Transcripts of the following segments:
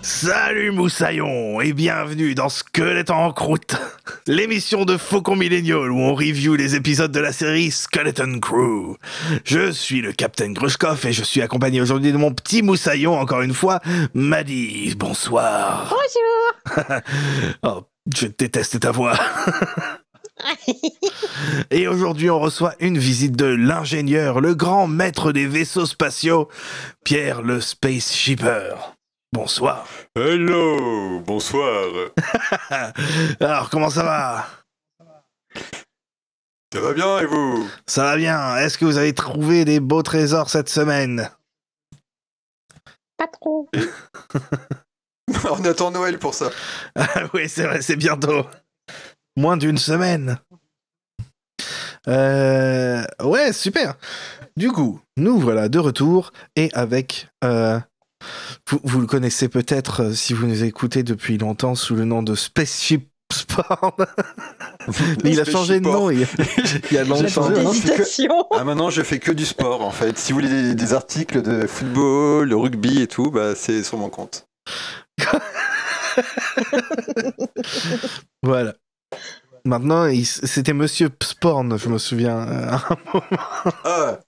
Salut Moussaillon et bienvenue dans Squelette en croûte, l'émission de Faucon Millennial où on review les épisodes de la série Skeleton Crew. Je suis le Capitaine Grushkov et je suis accompagné aujourd'hui de mon petit Moussaillon, encore une fois, Maddy. Bonsoir. Bonjour. Oh, je déteste ta voix. Et aujourd'hui, on reçoit une visite de l'ingénieur, le grand maître des vaisseaux spatiaux, Pierre le Space Shipper. Bonsoir. Hello, bonsoir. Alors, comment ça va? Ça va bien et vous? Ça va bien. Est-ce que vous avez trouvé des beaux trésors cette semaine? Pas trop. On attend Noël pour ça. Ah oui, c'est vrai, c'est bientôt. Moins d'une semaine. Ouais, super. Du coup, nous voilà de retour et avec... Vous le connaissez peut-être si vous nous écoutez depuis longtemps sous le nom de Spaceship Sport. Mais il a changé de nom il y a longtemps. Maintenant je fais que du sport en fait. Si vous voulez des articles de football, de rugby et tout, bah c'est sur mon compte. Voilà. Maintenant, c'était Monsieur Sporn, je me souviens. À un moment. Ah,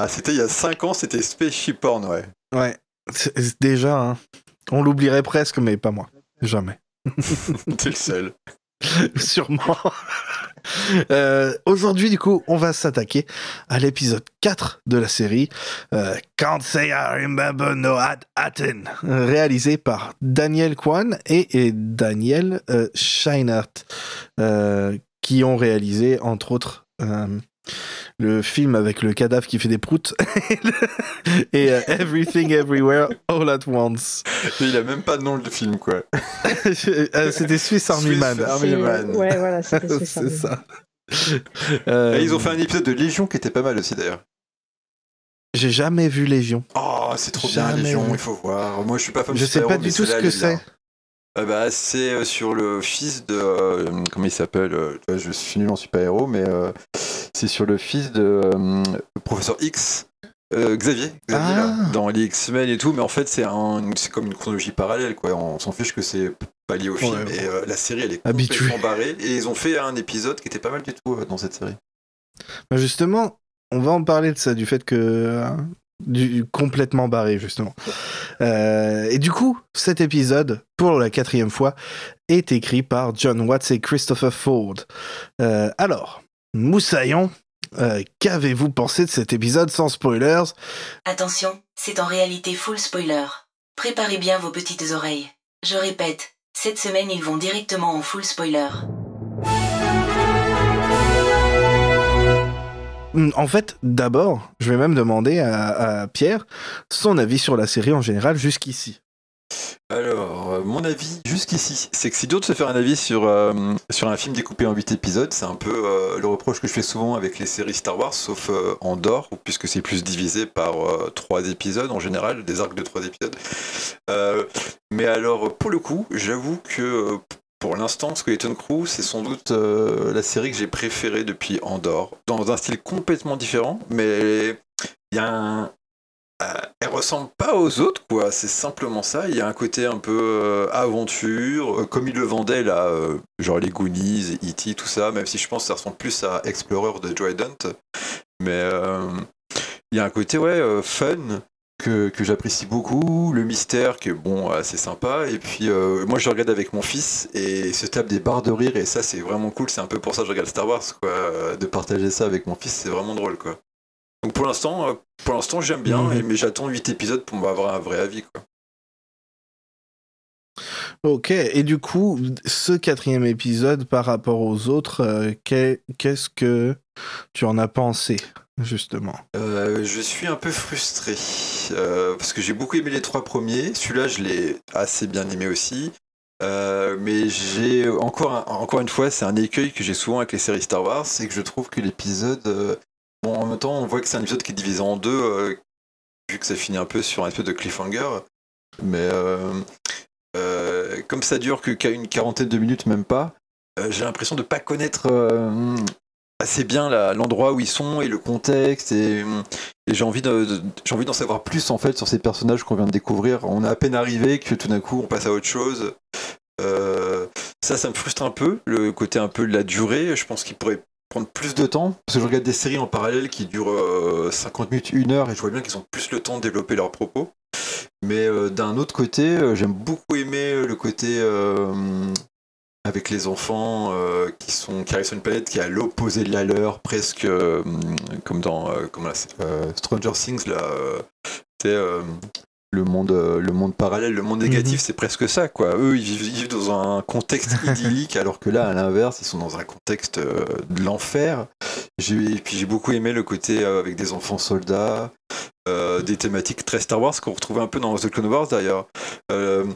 c'était il y a 5 ans, c'était Spaceship Porn, ouais. Ouais, déjà, hein. On l'oublierait presque, mais pas moi. Jamais. T'es le seul. Sûrement. Aujourd'hui, du coup, on va s'attaquer à l'épisode 4 de la série Can't Say I Remember No Atten, réalisé par Daniel Kwan et Daniel Scheinert, qui ont réalisé, entre autres, le film avec le cadavre qui fait des proutes et Everything Everywhere All at Once. Il a même pas de nom le film, quoi. C'était Swiss Army Man. Ouais, voilà, c'était Swiss Army Man. C'est ça. Et ils ont fait un épisode de Légion qui était pas mal aussi d'ailleurs. J'ai jamais vu Légion. Oh, c'est trop bien Légion, il faut voir. Moi je suis pas fan de Je sais pas du tout ce que c'est. Bah, c'est sur le fils de... comment il s'appelle je suis nul en super-héros, mais c'est sur le fils de Professeur X, Xavier là, dans les X-Men et tout, mais en fait c'est comme une chronologie parallèle, quoi. On s'en fiche que c'est pas lié au film, et la série elle est complètement barrée, et ils ont fait un épisode qui était pas mal du tout dans cette série. Bah justement, on va en parler de ça, du fait que... complètement barré, justement. Et du coup, cet épisode, pour la 4e fois, est écrit par John Watts et Christopher Ford. Alors, Moussaillon, qu'avez-vous pensé de cet épisode sans spoilers? Attention, c'est en réalité full spoiler. Préparez bien vos petites oreilles. Je répète, cette semaine ils vont directement en full spoiler. En fait, d'abord, je vais même demander à Pierre son avis sur la série en général jusqu'ici. Alors, mon avis jusqu'ici, c'est que c'est dur de se faire un avis sur un film découpé en 8 épisodes. C'est un peu le reproche que je fais souvent avec les séries Star Wars, sauf Andor, puisque c'est plus divisé par 3 épisodes en général, des arcs de 3 épisodes. Mais alors, pour le coup, j'avoue que... pour l'instant, Skeleton Crew, c'est sans doute la série que j'ai préférée depuis Andor. Dans un style complètement différent, mais il y a elle ressemble pas aux autres, quoi. C'est simplement ça. Il y a un côté un peu aventure, comme ils le vendaient là, genre les Goonies, E.T., tout ça, même si je pense que ça ressemble plus à Explorer de Joe Dante. Mais il y a un côté, fun, que j'apprécie beaucoup, le mystère qui est bon, assez sympa, et puis moi je regarde avec mon fils et il se tape des barres de rire, et ça c'est vraiment cool. C'est un peu pour ça que je regarde Star Wars, quoi, de partager ça avec mon fils, c'est vraiment drôle, quoi. Donc pour l'instant j'aime bien, mais j'attends 8 épisodes pour m'avoir un vrai avis, quoi. Ok, et du coup, ce 4e épisode par rapport aux autres, qu'est-ce que tu en as pensé, justement? Je suis un peu frustré, parce que j'ai beaucoup aimé les 3 premiers, celui-là je l'ai assez bien aimé aussi, mais j'ai encore une fois, c'est un écueil que j'ai souvent avec les séries Star Wars, c'est que je trouve que l'épisode... bon, en même temps, on voit que c'est un épisode qui est divisé en 2, vu que ça finit un peu sur un espèce de cliffhanger, mais comme ça dure qu'à une quarantaine de minutes, même pas, j'ai l'impression de pas connaître assez bien l'endroit où ils sont et le contexte et j'ai envie d'en savoir plus en fait sur ces personnages qu'on vient de découvrir. On est à peine arrivé que tout d'un coup on passe à autre chose. Ça me frustre un peu, le côté un peu de la durée. Je pense qu'il pourrait prendre plus de temps parce que je regarde des séries en parallèle qui durent 50 minutes, 1 heure et je vois bien qu'ils ont plus le temps de développer leurs propos. Mais d'un autre côté, j'aime beaucoup aimer le côté avec les enfants qui arrivent sur une planète qui est à l'opposé de la leur, presque comme dans Stranger Things, là, le monde parallèle, le monde négatif, c'est presque ça, quoi. Eux, ils vivent dans un contexte idyllique, alors que là, à l'inverse, ils sont dans un contexte de l'enfer. Et puis j'ai beaucoup aimé le côté avec des enfants soldats, des thématiques très Star Wars qu'on retrouvait un peu dans The Clone Wars d'ailleurs. Il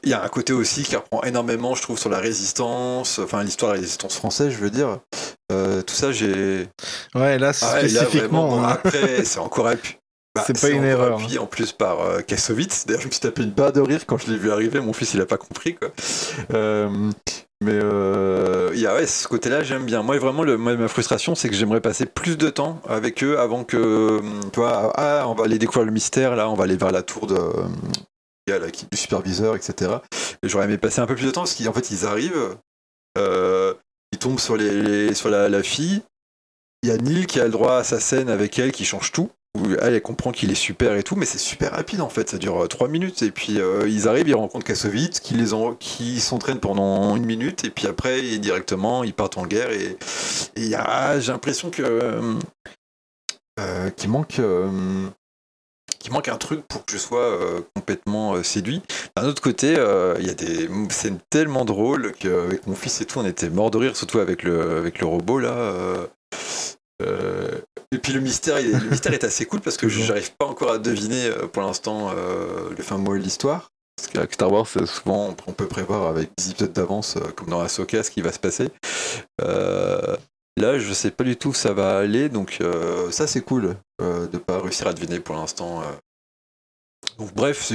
y a un côté aussi qui reprend énormément, je trouve, sur la résistance, enfin l'histoire de la résistance française, je veux dire. Tout ça, j'ai... Ouais, là, spécifiquement... Là, vraiment, après, c'est encore appuyé. C'est pas une erreur. Appuyé en plus par Kassovitz. D'ailleurs, je me suis tapé une barre de rire quand je l'ai vu arriver. Mon fils, il a pas compris, quoi. Mais ce côté-là, j'aime bien. Moi, vraiment, ma frustration, c'est que j'aimerais passer plus de temps avec eux avant que, tu vois, on va aller découvrir le mystère, là, on va aller vers la tour du superviseur, etc. Et j'aurais aimé passer un peu plus de temps parce qu'en fait, ils arrivent, ils tombent sur la fille. Il y a Neil qui a le droit à sa scène avec elle, qui change tout. Elle comprend qu'il est super et tout, mais c'est super rapide en fait, ça dure 3 minutes et puis ils arrivent, ils rencontrent Kassovitz qui s'entraîne pendant 1 minute et puis après directement ils partent en guerre et j'ai l'impression que qu'il manque un truc pour que je sois complètement séduit. D'un autre côté, il y a des scènes tellement drôles qu'avec mon fils et tout on était mort de rire, surtout avec le robot là. Et puis le mystère est assez cool parce que j'arrive pas encore à deviner pour l'instant le fin mot de l'histoire. Parce qu'avec Star Wars, souvent on peut prévoir avec 10 épisodes d'avance, comme dans Ahsoka, ce qui va se passer. Là, je sais pas du tout où ça va aller, donc ça c'est cool de pas réussir à deviner pour l'instant. Donc bref,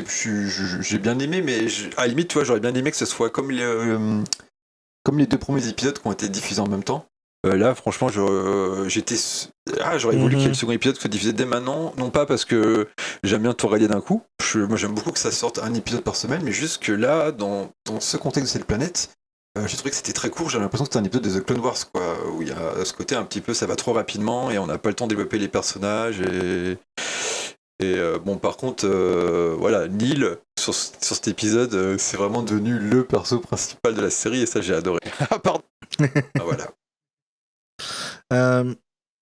j'ai bien aimé, mais à la limite, tu vois, j'aurais bien aimé que ce soit comme les 2 premiers épisodes qui ont été diffusés en même temps. Là, franchement, j'aurais voulu qu'il y ait le second épisode qui soit diffusé dès maintenant. Non pas parce que j'aime bien tout regarder d'un coup. Moi, j'aime beaucoup que ça sorte un épisode par semaine, mais juste que là, dans ce contexte de cette planète, j'ai trouvé que c'était très court. J'avais l'impression que c'était un épisode de The Clone Wars, quoi, où il y a ce côté un petit peu, ça va trop rapidement et on n'a pas le temps de développer les personnages. Bon, par contre, voilà, Neil, sur cet épisode, c'est vraiment devenu le perso principal de la série et ça, j'ai adoré. Ah, pardon. Voilà.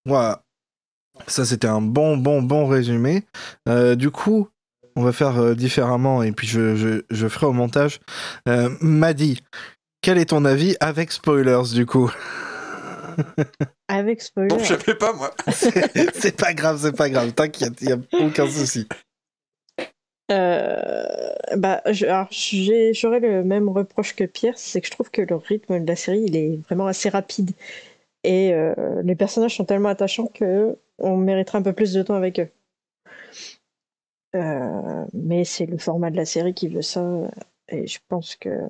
Voilà. Ça c'était un bon résumé. Du coup, on va faire différemment et puis je ferai au montage. Maddy, quel est ton avis avec spoilers du coup? Avec spoilers. Non, je savais pas moi. c'est pas grave, t'inquiète, il y a aucun souci. J'aurais le même reproche que Pierre, c'est que je trouve que le rythme de la série il est vraiment assez rapide. Et les personnages sont tellement attachants qu'on mériterait un peu plus de temps avec eux. Mais c'est le format de la série qui veut ça. Et je pense que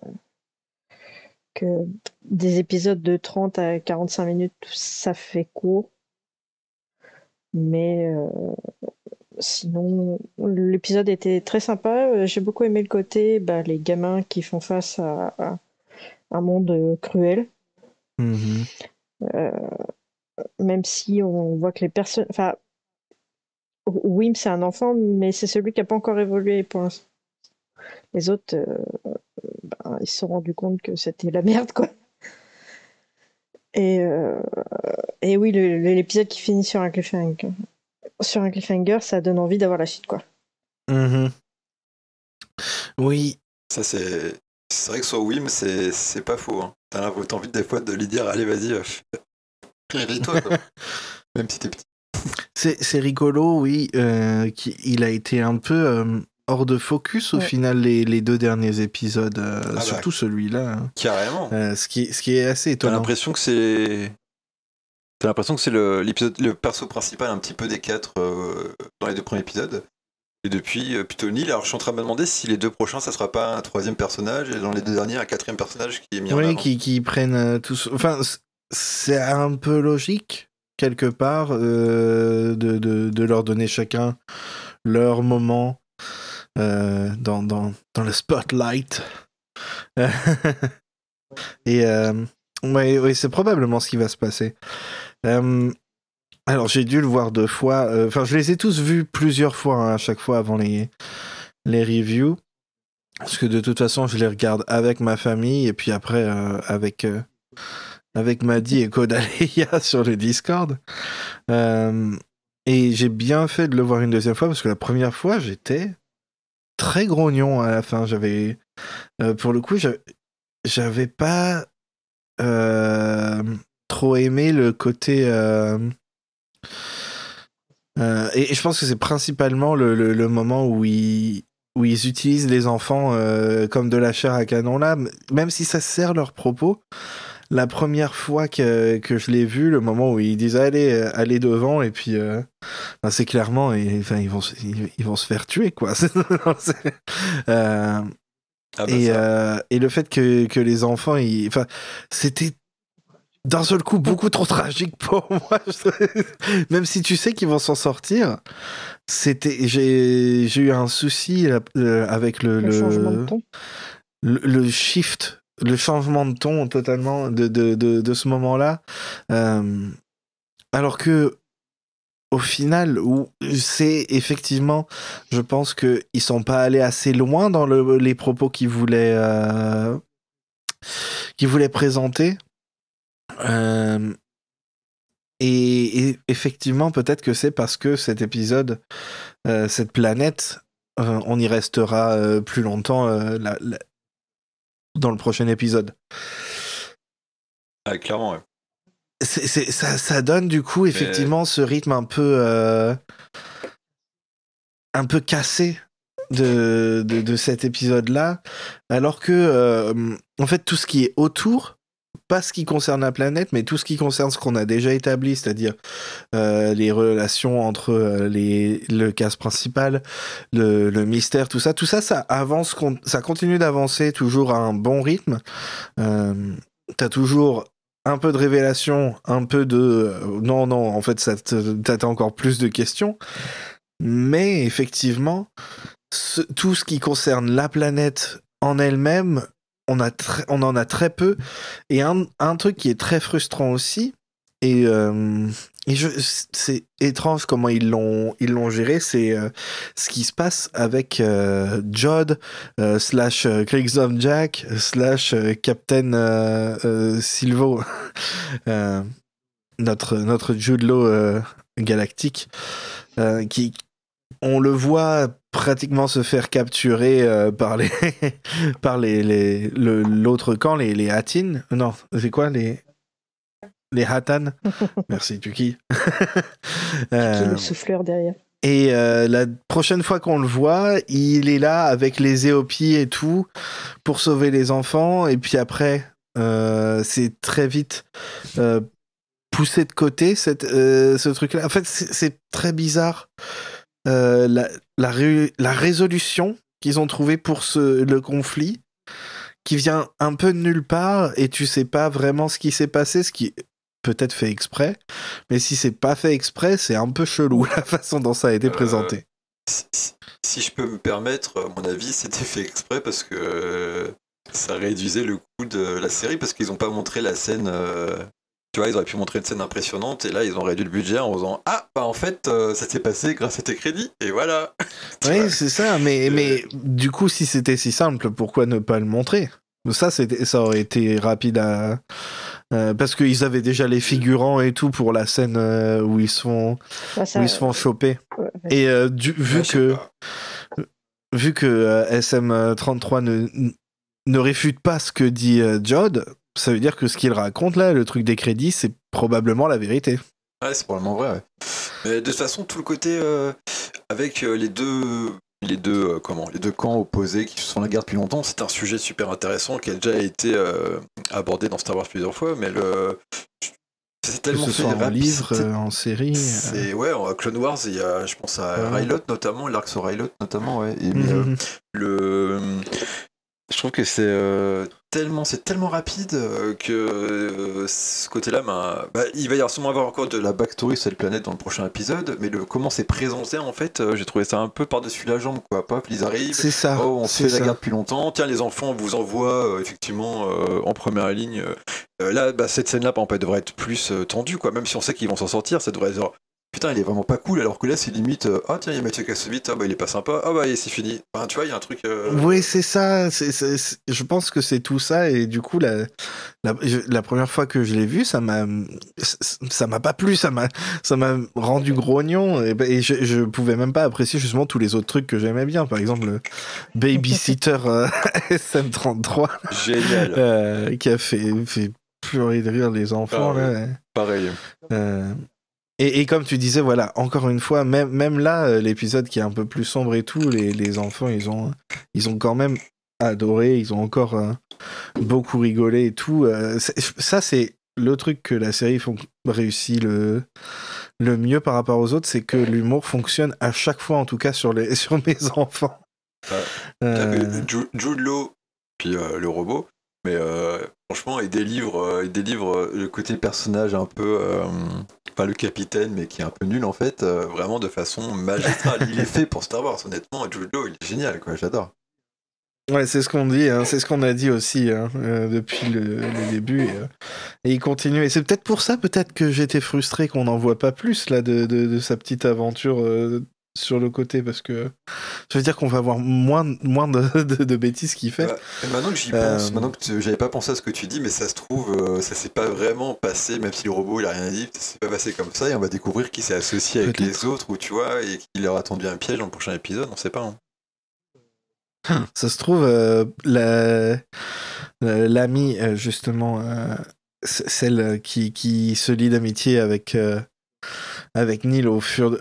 des épisodes de 30 à 45 minutes, ça fait court. Mais sinon, l'épisode était très sympa. J'ai beaucoup aimé le côté les gamins qui font face à un monde cruel. Même si on voit que les personnes... Enfin, Wim, c'est un enfant, mais c'est celui qui n'a pas encore évolué pour l'instant. Les autres, ils se sont rendus compte que c'était la merde, quoi. Et oui, l'épisode qui finit sur un cliffhanger, ça donne envie d'avoir la suite, quoi. Oui. Ça, c'est vrai que sur Wim, c'est pas faux. Hein. T'as envie des fois de lui dire, allez, vas-y, réveille-toi, quoi. Même si t'es petit. C'est rigolo, oui. Il a été un peu hors de focus au final les 2 derniers épisodes, surtout celui-là. Hein. Carrément. Ce qui est assez étonnant. T'as l'impression que c'est le perso principal un petit peu des 4 dans les 2 premiers épisodes. Et depuis, Tony, alors je suis en train de me demander si les 2 prochains, ça sera pas un 3e personnage, et dans les 2 derniers, un 4e personnage qui est mis en Oui, avant. qui prennent tous. Enfin, c'est un peu logique, quelque part, de leur donner chacun leur moment dans le spotlight. Et ouais, c'est probablement ce qui va se passer. Alors, j'ai dû le voir 2 fois. Enfin, je les ai tous vus plusieurs fois, hein, à chaque fois avant les reviews. Parce que de toute façon, je les regarde avec ma famille et puis après avec Maddy et Kodaléa sur le Discord. Et j'ai bien fait de le voir une 2e fois parce que la première fois, j'étais très grognon à la fin. J'avais, pour le coup, j'avais pas trop aimé le côté. Et je pense que c'est principalement le moment où ils utilisent les enfants comme de la chair à canon là, même si ça sert leurs propos. La première fois que je l'ai vu, le moment où ils disent allez devant, et puis c'est clairement, ils vont se faire tuer, quoi. Et le fait que les enfants, c'était d'un seul coup beaucoup trop tragique pour moi. Même si tu sais qu'ils vont s'en sortir, j'ai eu un souci avec Le changement de ton. le shift, le changement de ton totalement de ce moment-là. Alors que au final, c'est effectivement, je pense qu'ils sont pas allés assez loin dans les propos qu'ils voulaient présenter. Et effectivement, peut-être que c'est parce que cet épisode, cette planète, on y restera plus longtemps dans le prochain épisode. Ah, clairement, ouais. Ça donne du coup effectivement ce rythme un peu cassé de cet épisode-là, alors que en fait tout ce qui est autour, pas ce qui concerne la planète, mais tout ce qui concerne ce qu'on a déjà établi, c'est-à-dire les relations entre le cast principal, le mystère, tout ça avance, ça continue d'avancer toujours à un bon rythme. T'as toujours un peu de révélation, un peu de non, en fait, t'as encore plus de questions. Mais effectivement, tout ce qui concerne la planète en elle-même, on en a très peu. Et un truc qui est très frustrant aussi, c'est étrange comment ils l'ont géré, c'est ce qui se passe avec Jod / Craigsom Jack / Captain Silvo, notre Jude Law galactique, qui on le voit pratiquement se faire capturer par l'autre camp, les Hatin. Non, c'est quoi les Hatan? Merci, Tuki. Le souffleur derrière. Et la prochaine fois qu'on le voit, il est là avec les éopies et tout pour sauver les enfants. Et puis après, c'est très vite poussé de côté ce truc-là. En fait, c'est très bizarre. La résolution qu'ils ont trouvée pour le conflit, qui vient un peu de nulle part, et tu sais pas vraiment ce qui s'est passé, ce qui peut-être fait exprès, mais si c'est pas fait exprès, c'est un peu chelou la façon dont ça a été présenté. Si je peux me permettre, à mon avis, c'était fait exprès parce que ça réduisait le coût de la série, parce qu'ils ont pas montré la scène. Tu vois, ils auraient pu montrer une scène impressionnante, et là, ils ont réduit le budget en faisant en fait, ça s'est passé grâce à tes crédits, et voilà. Oui, c'est ça, mais du coup, si c'était si simple, pourquoi ne pas le montrer? Ça aurait été rapide à... parce qu'ils avaient déjà les figurants et tout pour la scène où ils se font choper. Ouais. Et vu que SM33 ne réfute pas ce que dit Jod, ça veut dire que ce qu'il raconte là, le truc des crédits, c'est probablement la vérité. Ouais, c'est probablement vrai. Ouais. Mais de toute façon, tout le côté avec les deux camps opposés qui se font la guerre depuis longtemps, c'est un sujet super intéressant qui a déjà été abordé dans Star Wars plusieurs fois, mais c'est Que tellement ce fait soit en rapide, livre, en série. Ouais, en Clone Wars, il y a, je pense à Ouais. Rylot notamment, l'arc sur Rylot notamment, ouais. Le, je trouve que c'est tellement rapide que ce côté-là, il va y avoir encore de la backstory sur cette planète dans le prochain épisode, mais comment c'est présenté en fait, j'ai trouvé ça un peu par-dessus la jambe, quoi. Pop, ils arrivent, C'est ça. oh, on se c'est fait ça. la guerre depuis longtemps, tiens, les enfants, on vous envoie effectivement en première ligne. Là, cette scène-là, par exemple, elle devrait être plus tendue, quoi. Même si on sait qu'ils vont s'en sortir, ça devrait être genre, putain, il est vraiment pas cool, alors que là, c'est limite, ah tiens, il y a Mathieu Kassovitz, ah bah il est pas sympa, ah bah c'est fini. Enfin, tu vois, il y a un truc. Oui, c'est ça. Je pense que c'est tout ça. Et du coup, la première fois que je l'ai vu, ça m'a pas plu. Ça m'a rendu grognon. Et je pouvais même pas apprécier justement tous les autres trucs que j'aimais bien. Par exemple, le Babysitter SM33. Génial. Qui a fait pleurer de rire les enfants. Ah, là. Pareil. Et comme tu disais, voilà, encore une fois, même là, l'épisode qui est un peu plus sombre et tout, les enfants, ils ont quand même adoré, ils ont encore beaucoup rigolé et tout. Ça, c'est le truc que la série réussit le mieux par rapport aux autres, c'est que l'humour fonctionne à chaque fois, en tout cas sur mes enfants. Jude Law, puis le robot, mais franchement, il délivre le côté personnage un peu, pas le capitaine, mais qui est un peu nul en fait, vraiment de façon magistrale. Il est fait pour Star Wars, honnêtement. Jude Law, il est génial, quoi. J'adore. Ouais, c'est ce qu'on dit, hein, c'est ce qu'on a dit aussi depuis le début. Et il continue. Et c'est peut-être pour ça, que j'étais frustré qu'on n'en voit pas plus là de sa petite aventure sur le côté, parce que ça veut dire qu'on va avoir moins de bêtises qu'il fait. Et maintenant que j'y pense, maintenant que j'avais pas pensé à ce que tu dis, mais ça se trouve, ça s'est pas vraiment passé, même si le robot il a rien dit, ça s'est pas passé comme ça, et on va découvrir qu'il s'est associé avec les autres, ou tu vois, et qu'il leur a tendu un piège dans le prochain épisode, on sait pas. Hein. Ça se trouve, l'amie, justement, celle qui se lie d'amitié avec Neil au fil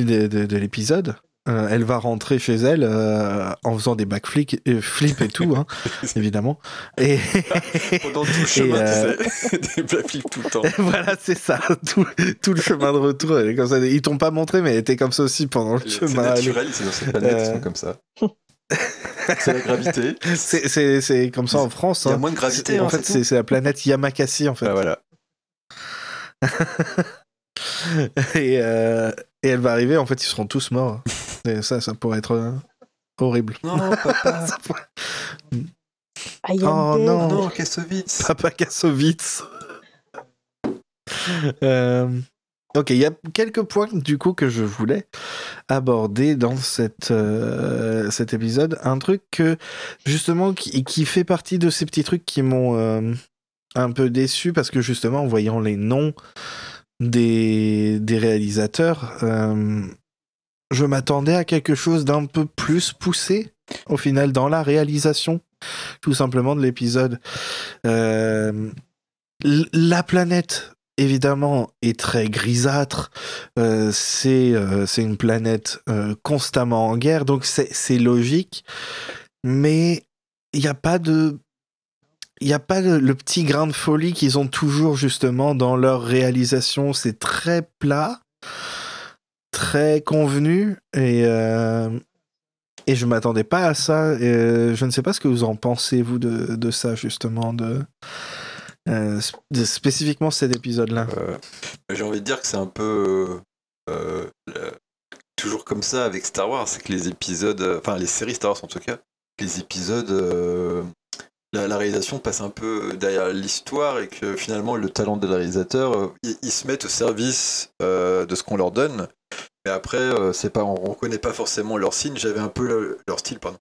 de l'épisode, elle va rentrer chez elle en faisant des backflips et tout, hein, évidemment. Et pendant tout le chemin, tu sais, des backflips tout le temps. Voilà, c'est ça. Tout le chemin de retour, elle est comme ça. Ils t'ont pas montré, mais elle était comme ça aussi pendant le chemin. C'est naturel, c'est dans cette planète, ils sont comme ça. C'est la gravité. C'est comme ça en France. Il y a moins de gravité. En fait, c'est la planète Yamakasi, en fait. Ah, voilà. Et elle va arriver, en fait, ils seront tous morts. Et ça pourrait être horrible. Non, papa. Oh non, Kassovitz. Papa Kassovitz. Ok, il y a quelques points du coup que je voulais aborder dans cet épisode. Un truc justement qui fait partie de ces petits trucs qui m'ont un peu déçu, parce que justement en voyant les noms des réalisateurs, je m'attendais à quelque chose d'un peu plus poussé au final dans la réalisation tout simplement de l'épisode. La planète évidemment est très grisâtre, c'est une planète constamment en guerre, donc c'est logique, mais il n'y a pas le petit grain de folie qu'ils ont toujours justement dans leur réalisation. C'est très plat, très convenu, et je m'attendais pas à ça. Je ne sais pas ce que vous en pensez, vous, de ça, justement, de spécifiquement cet épisode-là. J'ai envie de dire que c'est un peu toujours comme ça avec Star Wars, c'est que les épisodes, enfin les séries Star Wars en tout cas, les épisodes, la réalisation passe un peu derrière l'histoire, et que finalement le talent des réalisateurs, ils se mettent au service de ce qu'on leur donne. Mais après, on reconnaît pas forcément leur signe. J'avais un peu leur style, pardon.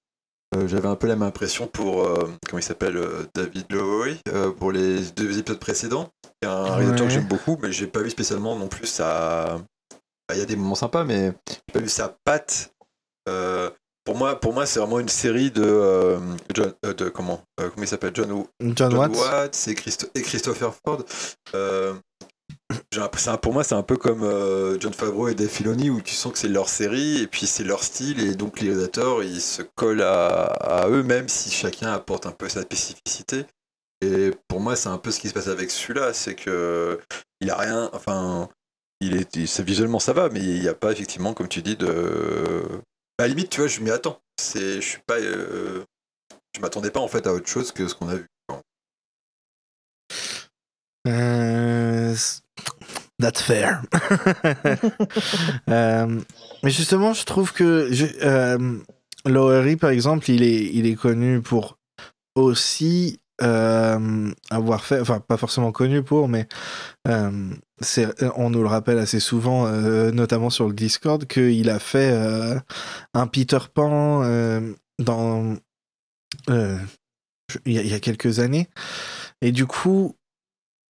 J'avais un peu la même impression pour comment il s'appelle, David Lowery, pour les 2 épisodes précédents. C'est un réalisateur que j'aime beaucoup, mais j'ai pas vu spécialement non plus sa. Il y a des moments sympas, mais j'ai pas vu sa patte. Pour moi, c'est vraiment une série de comment il s'appelle, John Watts et Christopher Ford. Pour moi, c'est un peu comme Jon Favreau et Dave Filoni, où tu sens que c'est leur série et puis c'est leur style, et donc les réalisateurs ils se collent à eux, même si chacun apporte un peu sa spécificité. Et pour moi, c'est un peu ce qui se passe avec celui-là, c'est que il a rien, enfin, visuellement ça va, mais il n'y a pas effectivement, comme tu dis, à la limite, tu vois, je m'y attends. Je suis pas, je m'attendais pas en fait à autre chose que ce qu'on a vu. That's fair. Mais justement, je trouve que Lowery, par exemple, il est connu pour aussi avoir fait, enfin pas forcément connu pour, mais on nous le rappelle assez souvent, notamment sur le Discord, qu'il a fait un Peter Pan dans il y a quelques années, et du coup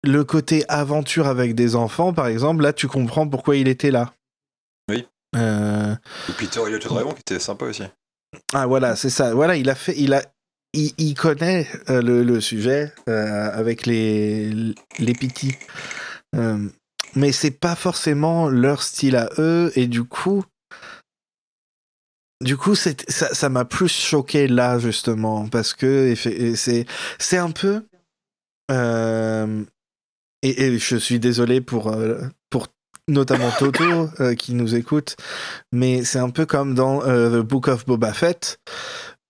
le côté aventure avec des enfants, par exemple, là tu comprends pourquoi il était là. Oui. Ou Peter et le Dragon qui était sympa aussi. Ah voilà, c'est ça. Voilà, il connaît le sujet avec les petits. Mais c'est pas forcément leur style à eux, et du coup ça m'a plus choqué là, justement, parce que c'est un peu... et je suis désolé pour notamment Toto qui nous écoute, mais c'est un peu comme dans The Book of Boba Fett,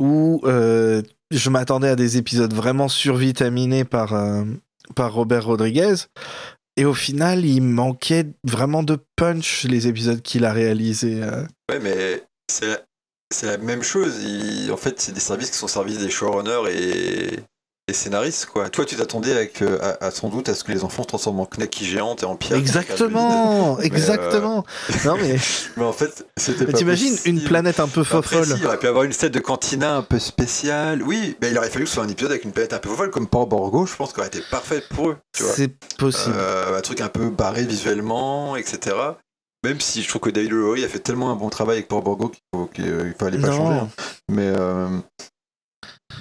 où je m'attendais à des épisodes vraiment survitaminés par Robert Rodriguez, et au final il manquait vraiment de punch les épisodes qu'il a réalisés. Ouais, mais c'est la même chose. En fait, c'est des services qui sont servis des showrunners et scénaristes, quoi. Toi, tu t'attendais à sans doute à ce que les enfants se transforment en knacky géantes et en pierre. Exactement, exactement. Non mais mais en fait, c'était pas t'imagines possible. une planète un peu fofolle. Il aurait pu avoir une scène de cantina un peu spéciale. Oui, mais il aurait fallu que ce soit un épisode avec une planète un peu fofolle comme Port Borgo. Je pense qu'il aurait été parfait pour eux. Tu vois. C'est possible. Un truc un peu barré visuellement, etc. Même si je trouve que David Lowery a fait tellement un bon travail avec Port Borgo qu'il fallait pas changer. Hein.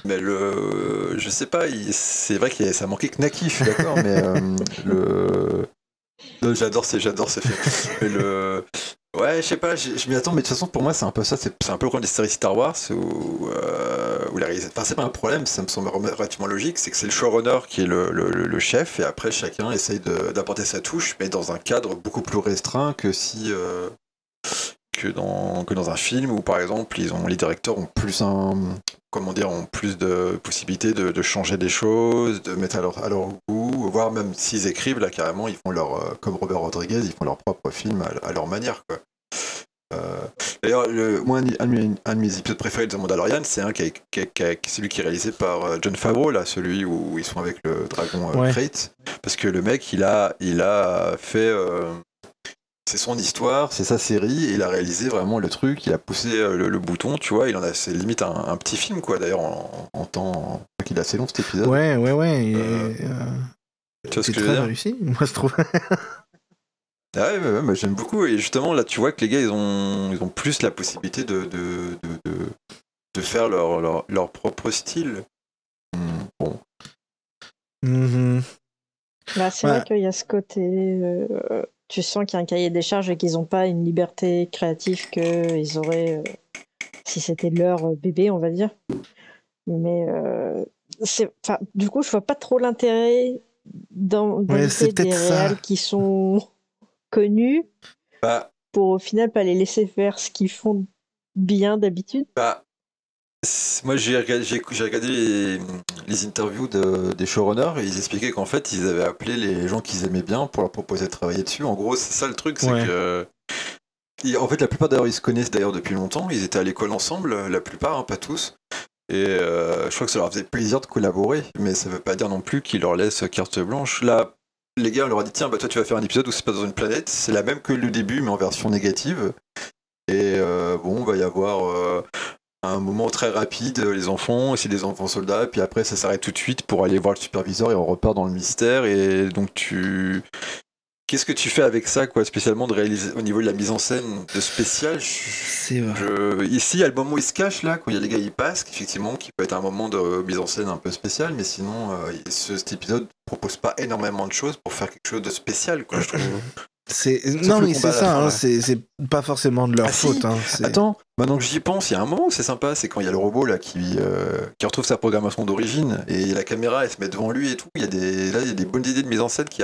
Mais je sais pas, c'est vrai que ça manquait knacky, je suis d'accord, mais non, j'adore ces films. Mais ouais, je sais pas, je m'y attends, mais de toute façon, pour moi, c'est un peu ça, c'est un peu le problème des séries Star Wars, où la réalisation... Enfin, c'est pas un problème, ça me semble relativement logique, c'est que c'est le showrunner qui est le chef, et après, chacun essaye d'apporter sa touche, mais dans un cadre beaucoup plus restreint que si... que dans un film où, par exemple, les directeurs ont plus ont plus de possibilités de changer des choses, de mettre à leur goût, voire même s'ils écrivent, là, carrément, ils font comme Robert Rodriguez, ils font leur propre film à leur manière, quoi. D'ailleurs, moi, un de mes épisodes préférés de The Mandalorian, c'est celui qui est réalisé par Jon Favreau, là, celui où ils sont avec le dragon Krayt, parce que le mec, il a fait... c'est son histoire, c'est sa série, et il a réalisé vraiment le truc, il a poussé le bouton, tu vois, c'est limite un petit film, quoi, d'ailleurs, en temps... Il est assez long, cet épisode. Ouais. Tu vois ce que je veux très dire réussi, moi, je trouve. Ah ouais, mais j'aime beaucoup, et justement, là, tu vois que les gars, ils ont plus la possibilité de faire leur propre style. Bon. Mm-hmm. Bah, c'est vrai qu'il y a ce côté... tu sens qu'il y a un cahier des charges et qu'ils n'ont pas une liberté créative qu'ils auraient si c'était leur bébé, on va dire. Mais du coup, je vois pas trop l'intérêt d'inviter des réals qui sont connus pour au final pas les laisser faire ce qu'ils font bien d'habitude. Moi, j'ai regardé les interviews des showrunners, et ils expliquaient qu'en fait, ils avaient appelé les gens qu'ils aimaient bien pour leur proposer de travailler dessus. En gros, c'est ça le truc, c'est que... En fait, la plupart, d'ailleurs, ils se connaissent d'ailleurs depuis longtemps. Ils étaient à l'école ensemble, la plupart, hein, pas tous. Et je crois que ça leur faisait plaisir de collaborer, mais ça veut pas dire non plus qu'ils leur laissent carte blanche. Là, les gars, on leur a dit, tiens, toi, tu vas faire un épisode où c'est pas dans une planète. C'est la même que le début, mais en version négative. Et bon, va y avoir... un moment très rapide, les enfants, c'est des enfants soldats, puis après ça s'arrête tout de suite pour aller voir le superviseur et on repart dans le mystère. Et donc qu'est-ce que tu fais avec ça, quoi, spécialement de réaliser au niveau de la mise en scène de spécial? C'est vrai. Ici, il y a le moment où ils se cachent, là, quand il y a les gars qui passent, effectivement, qui peut être un moment de mise en scène un peu spécial, mais sinon, cet épisode propose pas énormément de choses pour faire quelque chose de spécial, quoi, je trouve. Non, mais c'est combat à la ça, fin, hein, ouais. c'est pas forcément de leur Ah si. faute. Hein, Attends, maintenant que j'y pense, il y a un moment où c'est sympa, c'est quand il y a le robot là qui retrouve sa programmation d'origine et la caméra elle se met devant lui et tout. Il y a des bonnes idées de mise en scène qui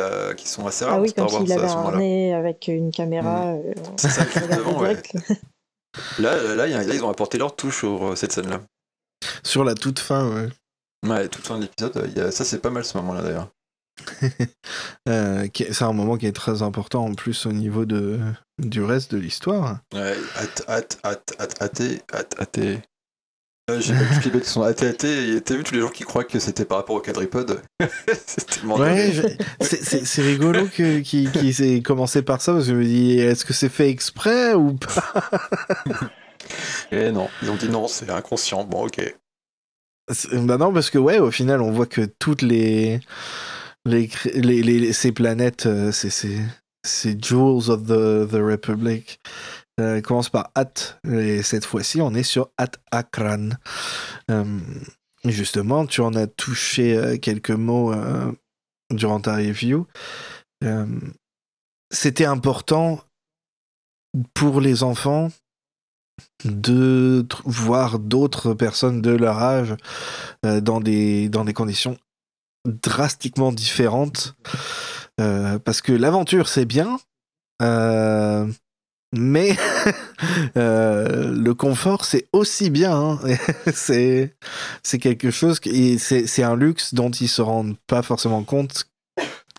sont assez rares Ah dans oui, Star quand Wars il avait à ce un moment-là. harnais avec une caméra, C'est ça, on regardait devant, ouais. direct. Là, ils ont apporté leur touche sur cette scène-là. Sur la toute fin, ouais. Ouais, toute fin de l'épisode, ça c'est pas mal ce moment-là d'ailleurs. C'est un moment qui est très important en plus au niveau du reste de l'histoire. Ouais, hâté. J'ai pas vu tous les bêtes qui sont hâtés. Et t'as vu tous les gens qui croient que c'était par rapport au quadripode. C'est tellement Ouais, dingue. c'est rigolo qu'il ait commencé par ça parce que je me dis, est-ce que c'est fait exprès ou pas? Et non, ils ont dit non, c'est inconscient. Bon, ok. Bah non, parce que ouais, au final, on voit que toutes ces planètes, c'est Jewels of the Republic. Commence par At, et cette fois-ci, on est sur At Akran. Justement, tu en as touché quelques mots durant ta review. C'était important pour les enfants de voir d'autres personnes de leur âge dans des conditions drastiquement différentes, parce que l'aventure c'est bien, mais le confort c'est aussi bien, hein. c'est quelque chose et c'est un luxe dont ils se rendent pas forcément compte,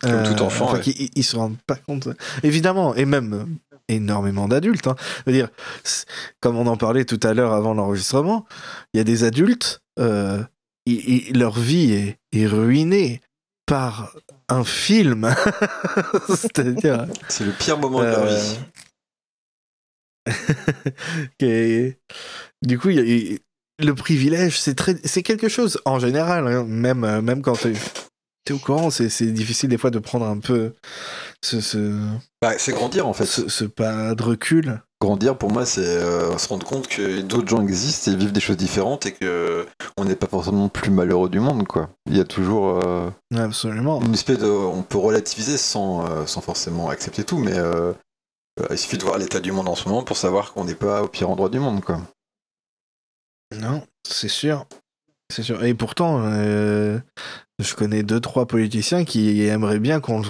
Comme tout enfant, enfin, ouais. ils se rendent pas compte évidemment, et même énormément d'adultes, hein. Je veux dire, comme on en parlait tout à l'heure avant l'enregistrement, il y a des adultes, leur vie est ruinée par un film. C'est-à-dire, C'est le pire moment de leur vie. Du coup, le privilège, c'est quelque chose en général, hein, même quand t'es au courant, c'est difficile des fois de prendre un peu C'est grandir en fait. ce pas de recul. Grandir pour moi, c'est se rendre compte que d'autres gens existent et vivent des choses différentes et que on n'est pas forcément plus malheureux du monde, quoi. Il y a toujours Absolument. une espèce de, on peut relativiser sans forcément accepter tout, mais il suffit de voir l'état du monde en ce moment pour savoir qu'on n'est pas au pire endroit du monde, quoi. Non, c'est sûr. C'est sûr. Et pourtant, je connais 2-3 politiciens qui aimeraient bien qu'on se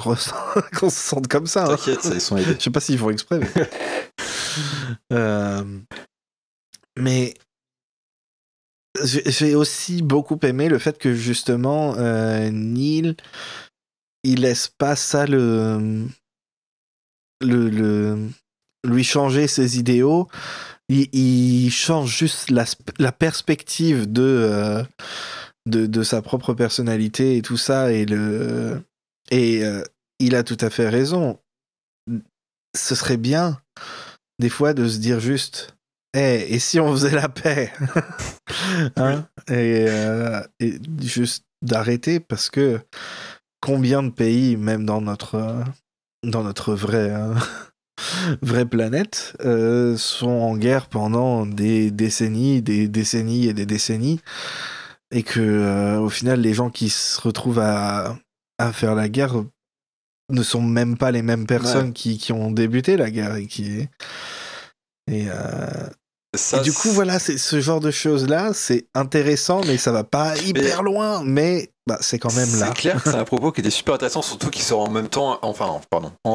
sente comme ça. Hein. T'inquiète, ça, ils sont aidés. Je sais pas s'ils font exprès. Mais j'ai aussi beaucoup aimé le fait que justement Neil, il laisse pas ça lui changer ses idéaux. Il change juste la perspective de sa propre personnalité et tout ça, et il a tout à fait raison. Ce serait bien des fois de se dire juste et si on faisait la paix, hein, et juste d'arrêter, parce que combien de pays, même dans notre vraie planète, sont en guerre pendant des décennies et des décennies, et que au final les gens qui se retrouvent à faire la guerre ne sont même pas les mêmes personnes qui ont débuté la guerre et du coup voilà, c'est ce genre de choses là, c'est intéressant, mais ça va pas hyper loin, mais c'est quand même là. C'est clair que c'est un propos qui était super intéressant, surtout qui sort en même temps, en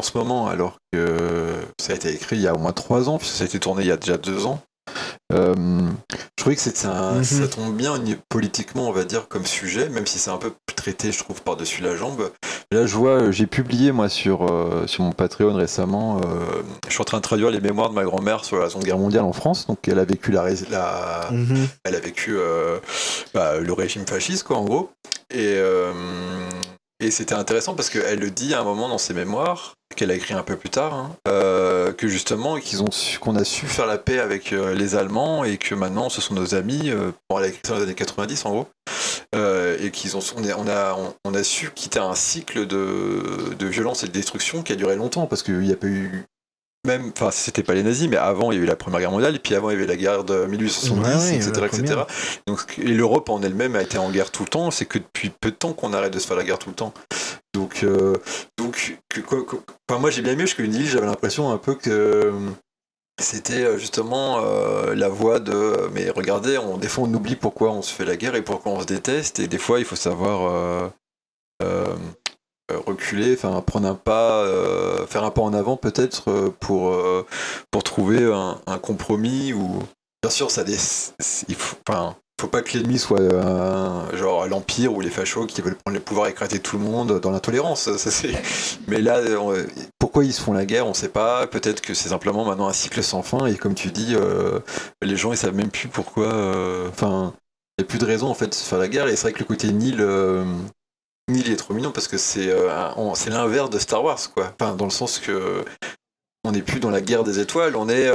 ce moment, alors que ça a été écrit il y a au moins 3 ans, puisque ça a été tourné il y a déjà 2 ans. Je trouvais que ça tombe bien politiquement, on va dire, comme sujet, même si c'est un peu traité, je trouve, par-dessus la jambe. Là, j'ai publié, moi, sur mon Patreon récemment, je suis en train de traduire les mémoires de ma grand-mère sur la Seconde Guerre mondiale en France, donc elle a vécu elle a vécu le régime fasciste, quoi, en gros, et c'était intéressant parce qu'elle le dit à un moment dans ses mémoires, qu'elle a écrit un peu plus tard, hein, que justement qu'on a su faire la paix avec les Allemands et que maintenant ce sont nos amis. Elle a écrit ça dans les années 90 en gros, et on a su quitter un cycle de violence et de destruction qui a duré longtemps, parce qu'il n'y a pas eu même, enfin c'était pas les nazis, mais avant il y a eu la Première Guerre mondiale, et puis avant il y avait la guerre de 1870, etc. Donc, et l'Europe en elle-même a été en guerre tout le temps. C'est que depuis peu de temps qu'on arrête de se faire la guerre tout le temps. Enfin, moi j'ai bien aimé parce que Neil, j'avais l'impression un peu que c'était justement la voix de mais regardez, des fois on oublie pourquoi on se fait la guerre et pourquoi on se déteste, et des fois il faut savoir reculer, enfin prendre un pas, faire un pas en avant peut-être pour trouver un compromis. Ou bien sûr il faut pas que l'ennemi soit genre l'Empire ou les fachos qui veulent prendre le pouvoir et écraser tout le monde dans l'intolérance. Ça, mais là, pourquoi ils se font la guerre, on sait pas. Peut-être que c'est simplement maintenant un cycle sans fin, et comme tu dis, les gens ils savent même plus pourquoi. Enfin, il n'y a plus de raison en fait de se faire la guerre. Et c'est vrai que le côté Neil est trop mignon parce que c'est l'inverse de Star Wars, quoi. Enfin, dans le sens que on n'est plus dans la guerre des étoiles, on est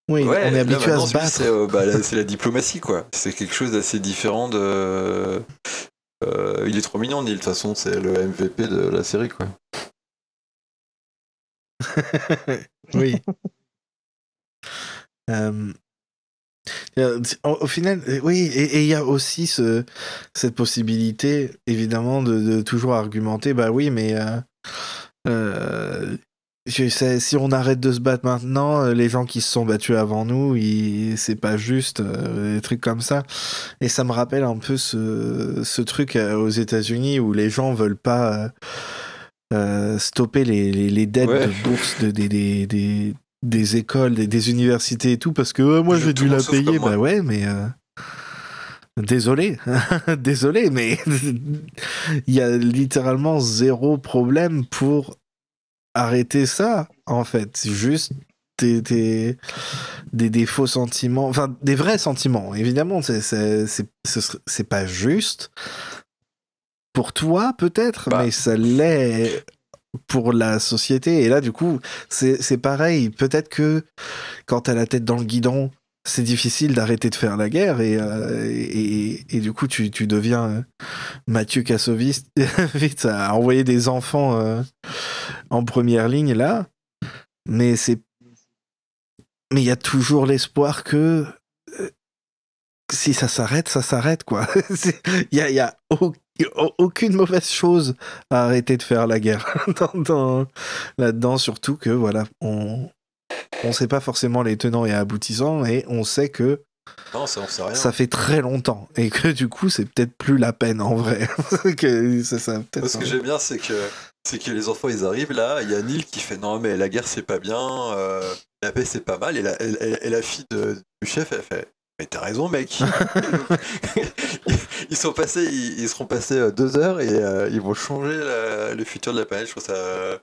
Oui, ouais, on est habitué à se battre. C'est la diplomatie, quoi. C'est quelque chose d'assez différent de. Il est trop mignon, Neil. De toute façon, c'est le MVP de la série, quoi. Oui. Au final, oui, et il y a aussi cette possibilité, évidemment, de toujours argumenter, bah oui, mais si on arrête de se battre maintenant, les gens qui se sont battus avant nous, c'est pas juste, des trucs comme ça. Et ça me rappelle un peu ce truc aux États-Unis où les gens veulent pas stopper les dettes de bourse des écoles, des universités et tout, parce que moi j'ai dû la payer. Bah ouais, mais désolé, désolé, mais il y a littéralement zéro problème pour arrêter ça, en fait. C'est juste des faux sentiments, enfin des vrais sentiments. Évidemment, c'est pas juste pour toi peut-être, mais ça l'est pour la société. Et là, du coup, c'est pareil. Peut-être que quand t'as la tête dans le guidon, c'est difficile d'arrêter de faire la guerre, et du coup, tu deviens Mathieu Kassovitz à envoyer des enfants en première ligne, là. Mais il y a toujours l'espoir que si ça s'arrête, quoi. Il y a aucune mauvaise chose à arrêter de faire la guerre là-dedans, surtout que voilà, on sait pas forcément les tenants et aboutissants, et on sait que non, ça, on sait rien. Ça fait très longtemps, et que du coup c'est peut-être plus la peine en vrai. Que ça peut-être. Ce que j'aime bien, c'est que les enfants ils arrivent là, il y a Neil qui fait non mais la guerre c'est pas bien, la paix c'est pas mal, et la fille du chef elle fait mais t'as raison mec. Ils seront passés 2 heures et ils vont changer le futur de la planète. Je trouve ça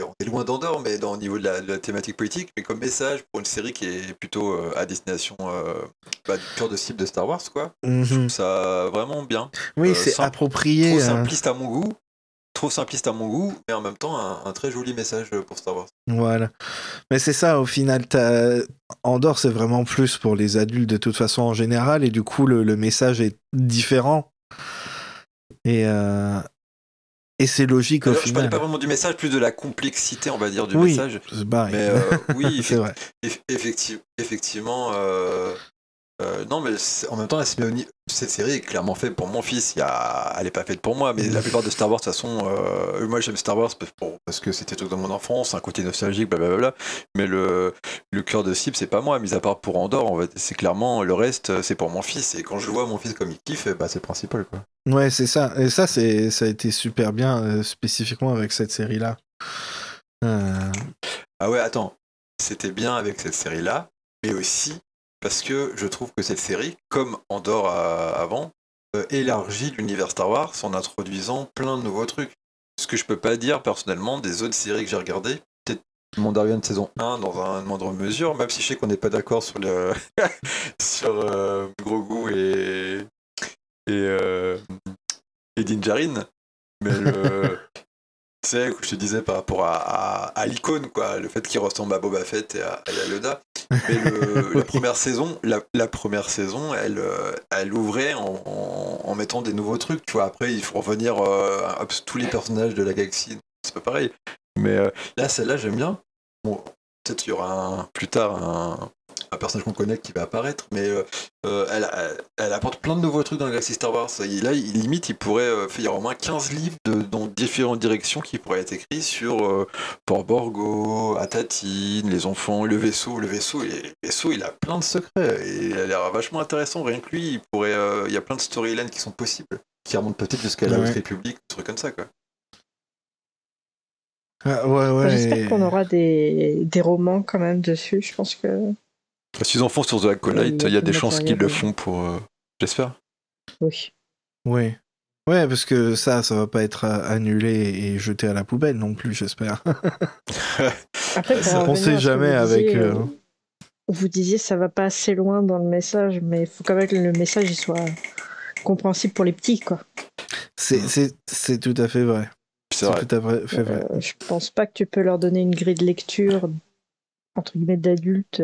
on est loin d'Andorre, mais au niveau de la thématique politique, mais comme message pour une série qui est plutôt à destination du cœur de cible de Star Wars, quoi. Je trouve ça vraiment bien. Oui, c'est approprié. Trop simpliste à mon goût, mais en même temps un très joli message pour Star Wars. Voilà. Mais c'est ça, au final, Andorre, c'est vraiment plus pour les adultes de toute façon en général, et du coup, le message est différent. Et c'est logique au final. Je parlais pas vraiment du message, plus de la complexité, on va dire, du message. Mais oui, c'est vrai. Effectivement. Non, mais en même temps, cette série est clairement faite pour mon fils. Elle est pas faite pour moi, mais la plupart de Star Wars, de toute façon, moi j'aime Star Wars parce que c'était tout dans mon enfance, un côté nostalgique, blablabla. Mais le cœur de cible, c'est pas moi, mis à part pour Andorre. C'est clairement le reste, c'est pour mon fils. Et quand je vois mon fils comme il kiffe, c'est le principal, quoi. Ouais, c'est ça. Et ça a été super bien, spécifiquement avec cette série-là. Ah ouais, attends. C'était bien avec cette série-là, mais aussi parce que je trouve que cette série, comme Andorre avant, élargit l'univers Star Wars en introduisant plein de nouveaux trucs. Ce que je peux pas dire personnellement des autres séries que j'ai regardées, peut-être Mandalorian saison 1 dans une moindre mesure, même si je sais qu'on n'est pas d'accord sur sur Grogu et Din Djarin, mais tu sais, je te disais par rapport à l'icône, quoi, le fait qu'il ressemble à Boba Fett et à Yoda. Mais la première saison, elle ouvrait en mettant des nouveaux trucs, tu vois. Après, il faut revenir tous les personnages de la galaxie, c'est pas pareil. Mais là, celle-là, j'aime bien. Bon, peut-être qu'il y aura plus tard un personnage qu'on connaît qui va apparaître, mais elle apporte plein de nouveaux trucs dans la galaxie Star Wars. Et là, limite, il pourrait faire au moins 15 livres dans différentes directions qui pourraient être écrits sur Port Borgo, Tatooine, les enfants, le vaisseau. Le vaisseau, il a plein de secrets et il a l'air vachement intéressant. Rien que lui, il y a plein de storylines qui sont possibles, qui remontent peut-être jusqu'à la Haute République, des trucs comme ça, quoi. Ah, ouais. J'espère qu'on aura des romans quand même dessus. Je pense que. S'ils en font sur The Acolyte, il y a des chances qu'ils le font pour. J'espère. Oui. Oui. Ouais, parce que ça va pas être annulé et jeté à la poubelle non plus, j'espère. Après, on sait jamais avec. Vous disiez ça va pas assez loin dans le message, mais il faut quand même que le message il soit compréhensible pour les petits, quoi. C'est tout à fait vrai. C'est vrai. Tout à fait vrai. Je pense pas que tu peux leur donner une grille de lecture entre guillemets d'adultes.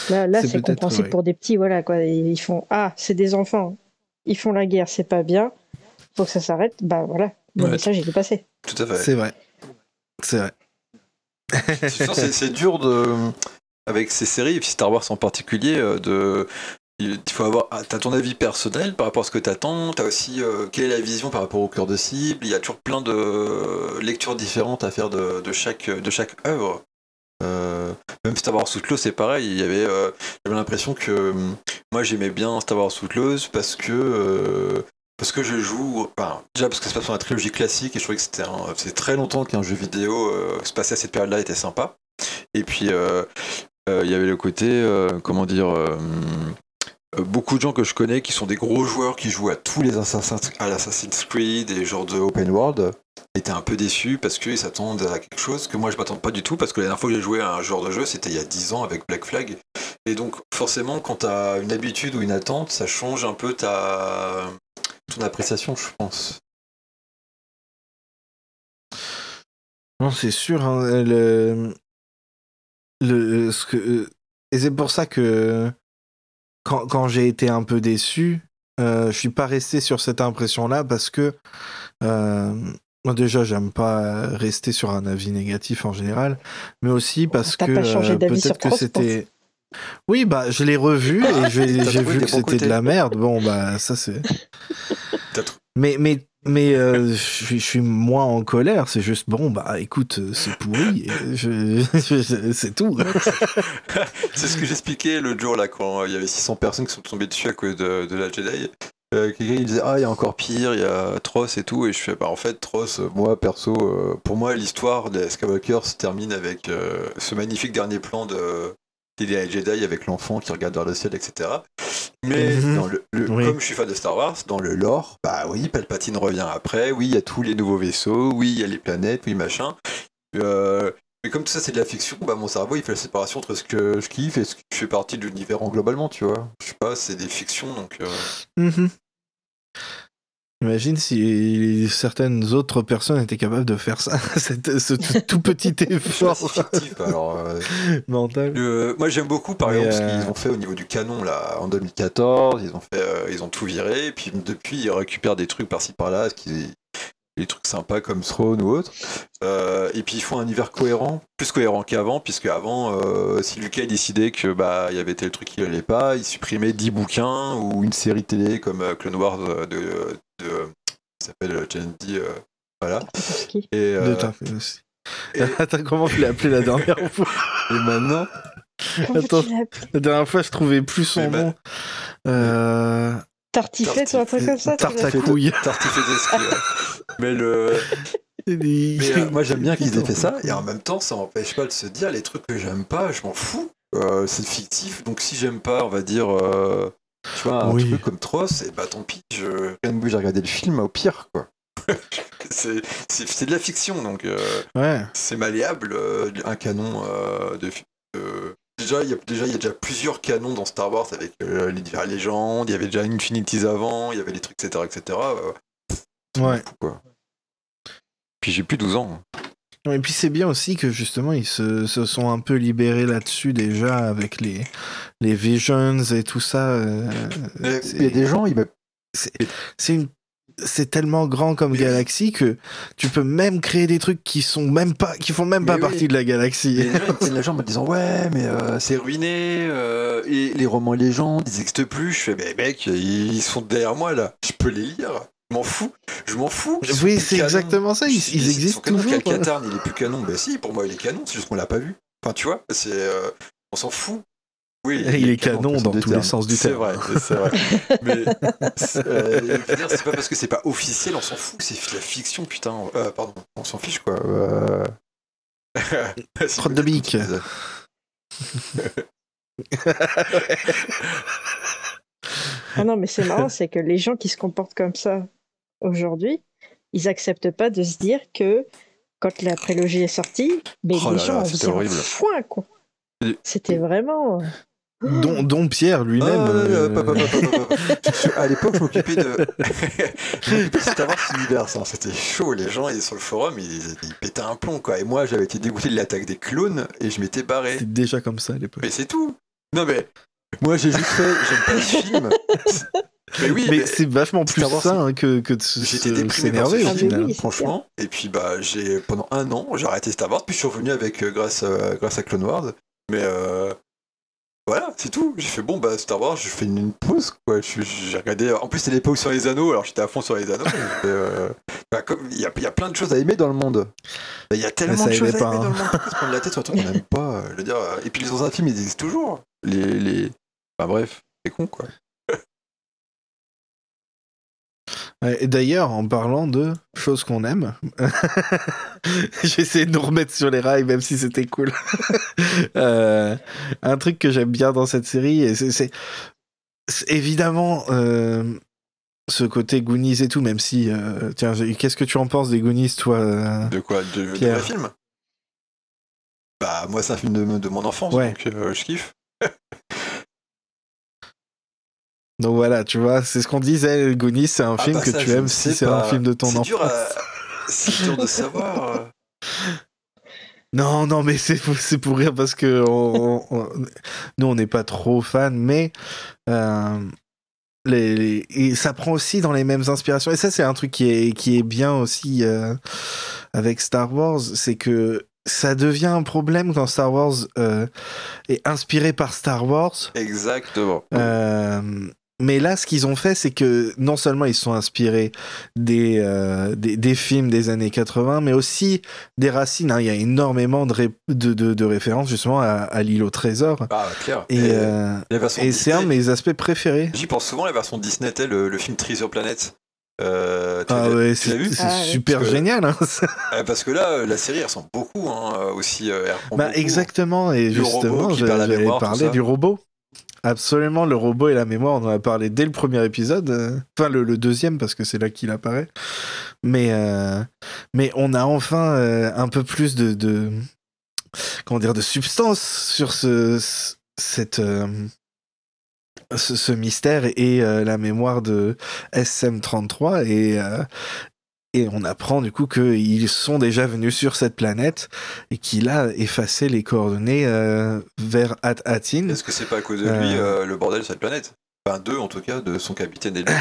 Là c'est compréhensible pour des petits, voilà quoi. Ils font c'est des enfants, ils font la guerre, c'est pas bien, faut que ça s'arrête. Bah voilà, le message il est passé. Tout à fait. C'est vrai. C'est dur avec ces séries, et Star Wars en particulier, il faut avoir. T'as ton avis personnel par rapport à ce que t'attends, t'as aussi quelle est la vision par rapport au cœur de cible, il y a toujours plein de lectures différentes à faire de chaque œuvre. Même Star Wars Outlaws c'est pareil, j'avais l'impression que moi j'aimais bien Star Wars Outlaws parce que je joue, déjà parce que ça se passe dans la trilogie classique et je trouvais que c'était très longtemps qu'un jeu vidéo se passait à cette période-là était sympa. Et puis il y avait le côté beaucoup de gens que je connais qui sont des gros joueurs qui jouent à tous les Assassin's Creed et genre de open world étaient un peu déçus parce qu'ils s'attendent à quelque chose que moi je m'attends pas du tout, parce que la dernière fois que j'ai joué à un genre de jeu c'était il y a 10 ans avec Black Flag, et donc forcément quand t'as une habitude ou une attente ça change un peu ton appréciation, je pense. Non, c'est sûr, hein, et c'est pour ça que quand j'ai été un peu déçu, je suis pas resté sur cette impression-là parce que moi déjà j'aime pas rester sur un avis négatif en général, mais aussi parce que pas changé d'avis peut-être sur que c'était. Oui, bah je l'ai revu et j'ai vu que c'était de la merde. Bon, bah ça c'est. Mais je suis moins en colère, c'est juste bon, bah écoute, c'est pourri, c'est tout. C'est ce que j'expliquais l'autre jour là, quand il y avait 600 personnes qui sont tombées dessus à cause de la Jedi. Quelqu'un il disait il y a encore pire, il y a Tross et tout, et je fais en fait Tross, moi perso, pour moi l'histoire des Skywalker se termine avec ce magnifique dernier plan des Jedi avec l'enfant qui regarde vers le ciel, etc. Mais dans comme je suis fan de Star Wars, dans le lore, bah oui, Palpatine revient après, oui, il y a tous les nouveaux vaisseaux, oui, il y a les planètes, oui, machin. Mais comme tout ça c'est de la fiction, bah mon cerveau il fait la séparation entre ce que je kiffe et ce qui fait partie de l'univers globalement, tu vois. Je sais pas, c'est des fictions donc. Imagine si certaines autres personnes étaient capables de faire ça, ce tout petit effort fictif, alors, mental. Moi j'aime beaucoup par exemple ce qu'ils ont fait au niveau du canon là en 2014, ils ont tout viré, et puis depuis ils récupèrent des trucs par-ci par-là, des trucs sympas comme Throne ou autre, et puis ils font un univers plus cohérent qu'avant, puisque avant si Lucas décidait que il y avait tel truc qui allait pas, il supprimait 10 bouquins ou une série télé comme Clone Wars qui s'appelle Jandy, voilà. Et attends, comment je l'ai appelé la dernière fois? Et maintenant attends, la dernière fois je trouvais plus son nom. Tartiflette ou un truc comme ça. Tarte à couilles. Tartiflette d'esprit. Mais moi j'aime bien qu'ils aient fait ça, et en même temps ça m'empêche pas de se dire les trucs que j'aime pas, je m'en fous. C'est fictif, donc si j'aime pas, on va dire, tu vois, un truc comme Tross, et tant pis, rien de plus, j'ai regardé le film, au pire, quoi. c'est de la fiction, donc c'est malléable, un canon Déjà, il y a déjà plusieurs canons dans Star Wars avec les diverses légendes, il y avait déjà Infinities avant, il y avait des trucs, etc. Ouais. Fou, quoi. Puis j'ai plus 12 ans. Et puis c'est bien aussi que justement ils se sont un peu libérés là-dessus déjà avec les Visions et tout ça. Il y a des gens, c'est une c'est tellement grand comme galaxie que tu peux même créer des trucs qui font même pas partie de la galaxie. Et les gens ils tiennent la jambe en disant ouais mais c'est ruiné et les romans légendes ils n'existent plus. Je fais mais mec ils sont derrière moi là, je peux les lire. Je m'en fous. Oui, c'est exactement ça. Ils existent toujours. Calcatarn, il est plus canon. Bah si, pour moi, il est canon. C'est juste qu'on l'a pas vu. Enfin, tu vois, on s'en fout. Oui, il est canon dans tous les sens du terme. C'est vrai. Mais c'est pas parce que c'est pas officiel, on s'en fout. C'est la fiction, putain. Pardon, on s'en fiche quoi. Crotte de bique. Ah non, mais c'est marrant, c'est que les gens qui se comportent comme ça aujourd'hui, ils acceptent pas de se dire que quand la prélogie est sortie, mais les gens ont fait un foin, quoi. C'était vraiment... Dont Pierre lui-même. À l'époque, je m'occupais de Star Wars Universe. C'était chaud. Les gens sur le forum, ils pétaient un plomb, quoi. Et moi, j'avais été dégoûté de l'attaque des clones et je m'étais barré. C'était déjà comme ça à l'époque. Mais c'est tout. Non, mais moi, j'ai juste fait. J'aime pas ce film. Mais oui, mais c'est vachement plus ça que de j'étais déprimé par ce film, oui, franchement. Et puis, pendant 1 an, j'ai arrêté Star Wars. Puis je suis revenu avec grâce à Clone Wars. Mais voilà, c'est tout. J'ai fait Star Wars, je fais une pause quoi. J'ai regardé. En plus, c'était l'époque sur les anneaux, alors j'étais à fond sur les anneaux. Il y a plein de choses à aimer dans le monde. Il y a tellement de choses à aimer dans le monde. On se prendre la tête sur un truc qu'on n'aime pas. Je veux dire. Et puis les anciens films, ils existent toujours. Enfin bref, c'est con quoi. Et d'ailleurs, en parlant de choses qu'on aime, j'ai essayé de nous remettre sur les rails, même si c'était cool. Un truc que j'aime bien dans cette série, c'est évidemment ce côté Goonies et tout, même si... tiens, qu'est-ce que tu en penses des Goonies, toi De quoi de le film? Bah, moi, c'est un film de mon enfance, ouais. Donc je kiffe. Donc voilà, tu vois, c'est ce qu'on disait, Goonies, c'est un film que tu aimes si c'est un film de ton enfance. C'est dur de savoir. Non, mais c'est pour rire parce que nous, on n'est pas trop fans, mais et ça prend aussi dans les mêmes inspirations. Et ça, c'est un truc qui est bien aussi avec Star Wars, c'est que ça devient un problème quand Star Wars est inspiré par Star Wars. Exactement. Mais là, ce qu'ils ont fait, c'est que non seulement ils sont inspirés des films des années 80, mais aussi des racines. Hein. Il y a énormément de références justement à l'île au trésor. Ah, clair. Et c'est un de mes aspects préférés. J'y pense souvent, la version Disney, le film Treasure Planet. Ouais, c'est super génial. Hein. Parce que là, la série ressemble beaucoup aussi. Exactement, et justement, j'allais parler du robot. Absolument, le robot et la mémoire, on en a parlé dès le premier épisode, enfin le deuxième parce que c'est là qu'il apparaît. Mais on a enfin un peu plus de substance sur ce mystère et la mémoire de SM-33 et on apprend du coup qu'ils sont déjà venus sur cette planète et qu'il a effacé les coordonnées vers At-Atin. Est-ce que c'est pas à cause de lui le bordel sur cette planète? Enfin, en tout cas, de son capitaine et de lui.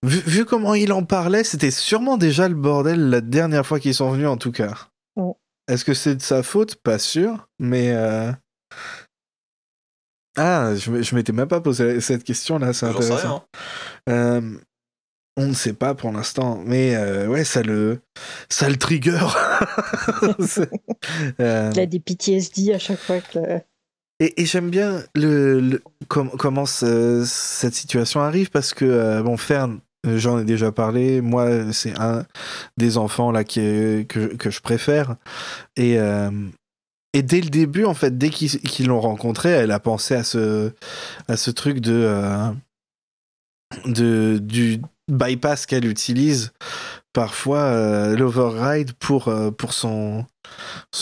vu comment il en parlait, c'était sûrement déjà le bordel la dernière fois qu'ils sont venus en tout cas. Oh. Est-ce que c'est de sa faute? Pas sûr, mais... Ah, je m'étais même pas posé cette question-là, c'est intéressant. J'en sais rien. On ne sait pas pour l'instant, mais ouais, ça le trigger. Il a des PTSD à chaque fois que... Et j'aime bien comment cette situation arrive, parce que, Fern, j'en ai déjà parlé, moi, c'est un des enfants là que je préfère. Et dès le début, en fait, dès qu'ils l'ont rencontré, elle a pensé à ce truc du bypass qu'elle utilise parfois, l'override pour son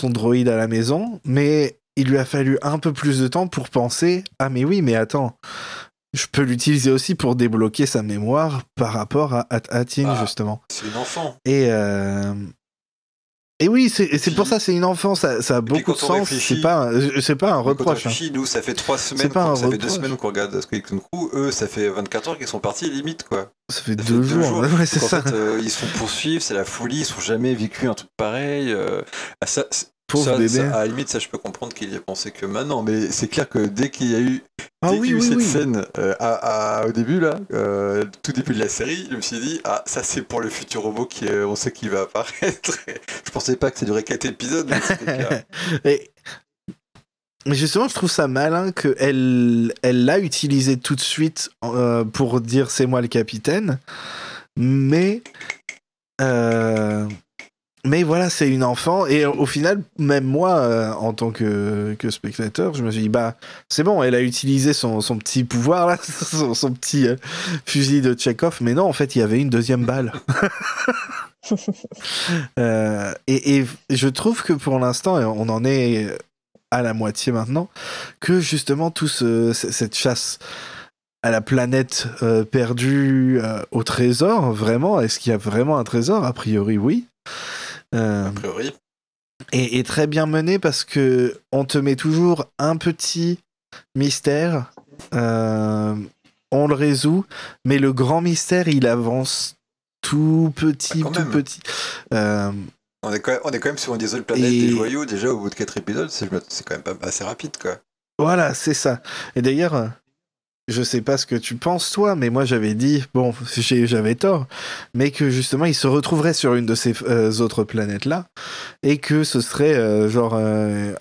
droïde à la maison, mais il lui a fallu un peu plus de temps pour penser « Ah mais oui, mais attends, je peux l'utiliser aussi pour débloquer sa mémoire par rapport à Atin, justement. » C'est une enfant. Et Et oui, c'est pour ça, c'est une enfance, ça a puis beaucoup de quand on sens. réfléchit- c'est pas un Quand on reproche. hein. réfléchit, nous, ça fait 3 semaines, C'est pas un ça fait 2 reproche. semaines qu'on regarde Skeleton Crew. Eux, ça fait 24 heures qu'ils sont partis, limite, quoi. Ça fait Ça 2 fait jours. Ouais, c'est Donc, ça. en fait, ils se font poursuivre, c'est la folie, ils n'ont jamais vécu un truc pareil. Pauvre bébé. À la limite, ça, je peux comprendre qu'il y ait pensé que maintenant, mais c'est clair que dès qu'il y a eu, Ah dès qu'il y a eu oui, cette oui. scène au début, là, tout début de la série, je me suis dit, ah, ça c'est pour le futur robot qui, on sait qu'il va apparaître. Je pensais pas que ça durait 4 épisodes, mais c'était clair. Mais justement, je trouve ça malin qu'elle l'a utilisé tout de suite pour dire c'est moi le capitaine. Mais voilà, c'est une enfant. Et au final, même moi, en tant que spectateur, je me suis dit, bah, c'est bon, elle a utilisé son petit pouvoir, là, son petit fusil de Tchekhov. Mais non, en fait, il y avait une deuxième balle. Et je trouve que pour l'instant, et on en est à la moitié maintenant, que justement cette chasse à la planète perdue, au trésor, vraiment, est-ce qu'il y a vraiment un trésor? A priori, oui. A priori. Et très bien mené parce que on te met toujours un petit mystère, on le résout, mais le grand mystère, il avance tout petit, Bah, quand tout même. petit. On est quand même sur une des autres planètes des joyaux, déjà au bout de 4 épisodes, c'est quand même pas assez rapide, quoi. Voilà, c'est ça. Et d'ailleurs, je sais pas ce que tu penses, toi, mais moi j'avais dit, bon, j'avais tort, mais que justement il se retrouverait sur une de ces autres planètes-là, et que ce serait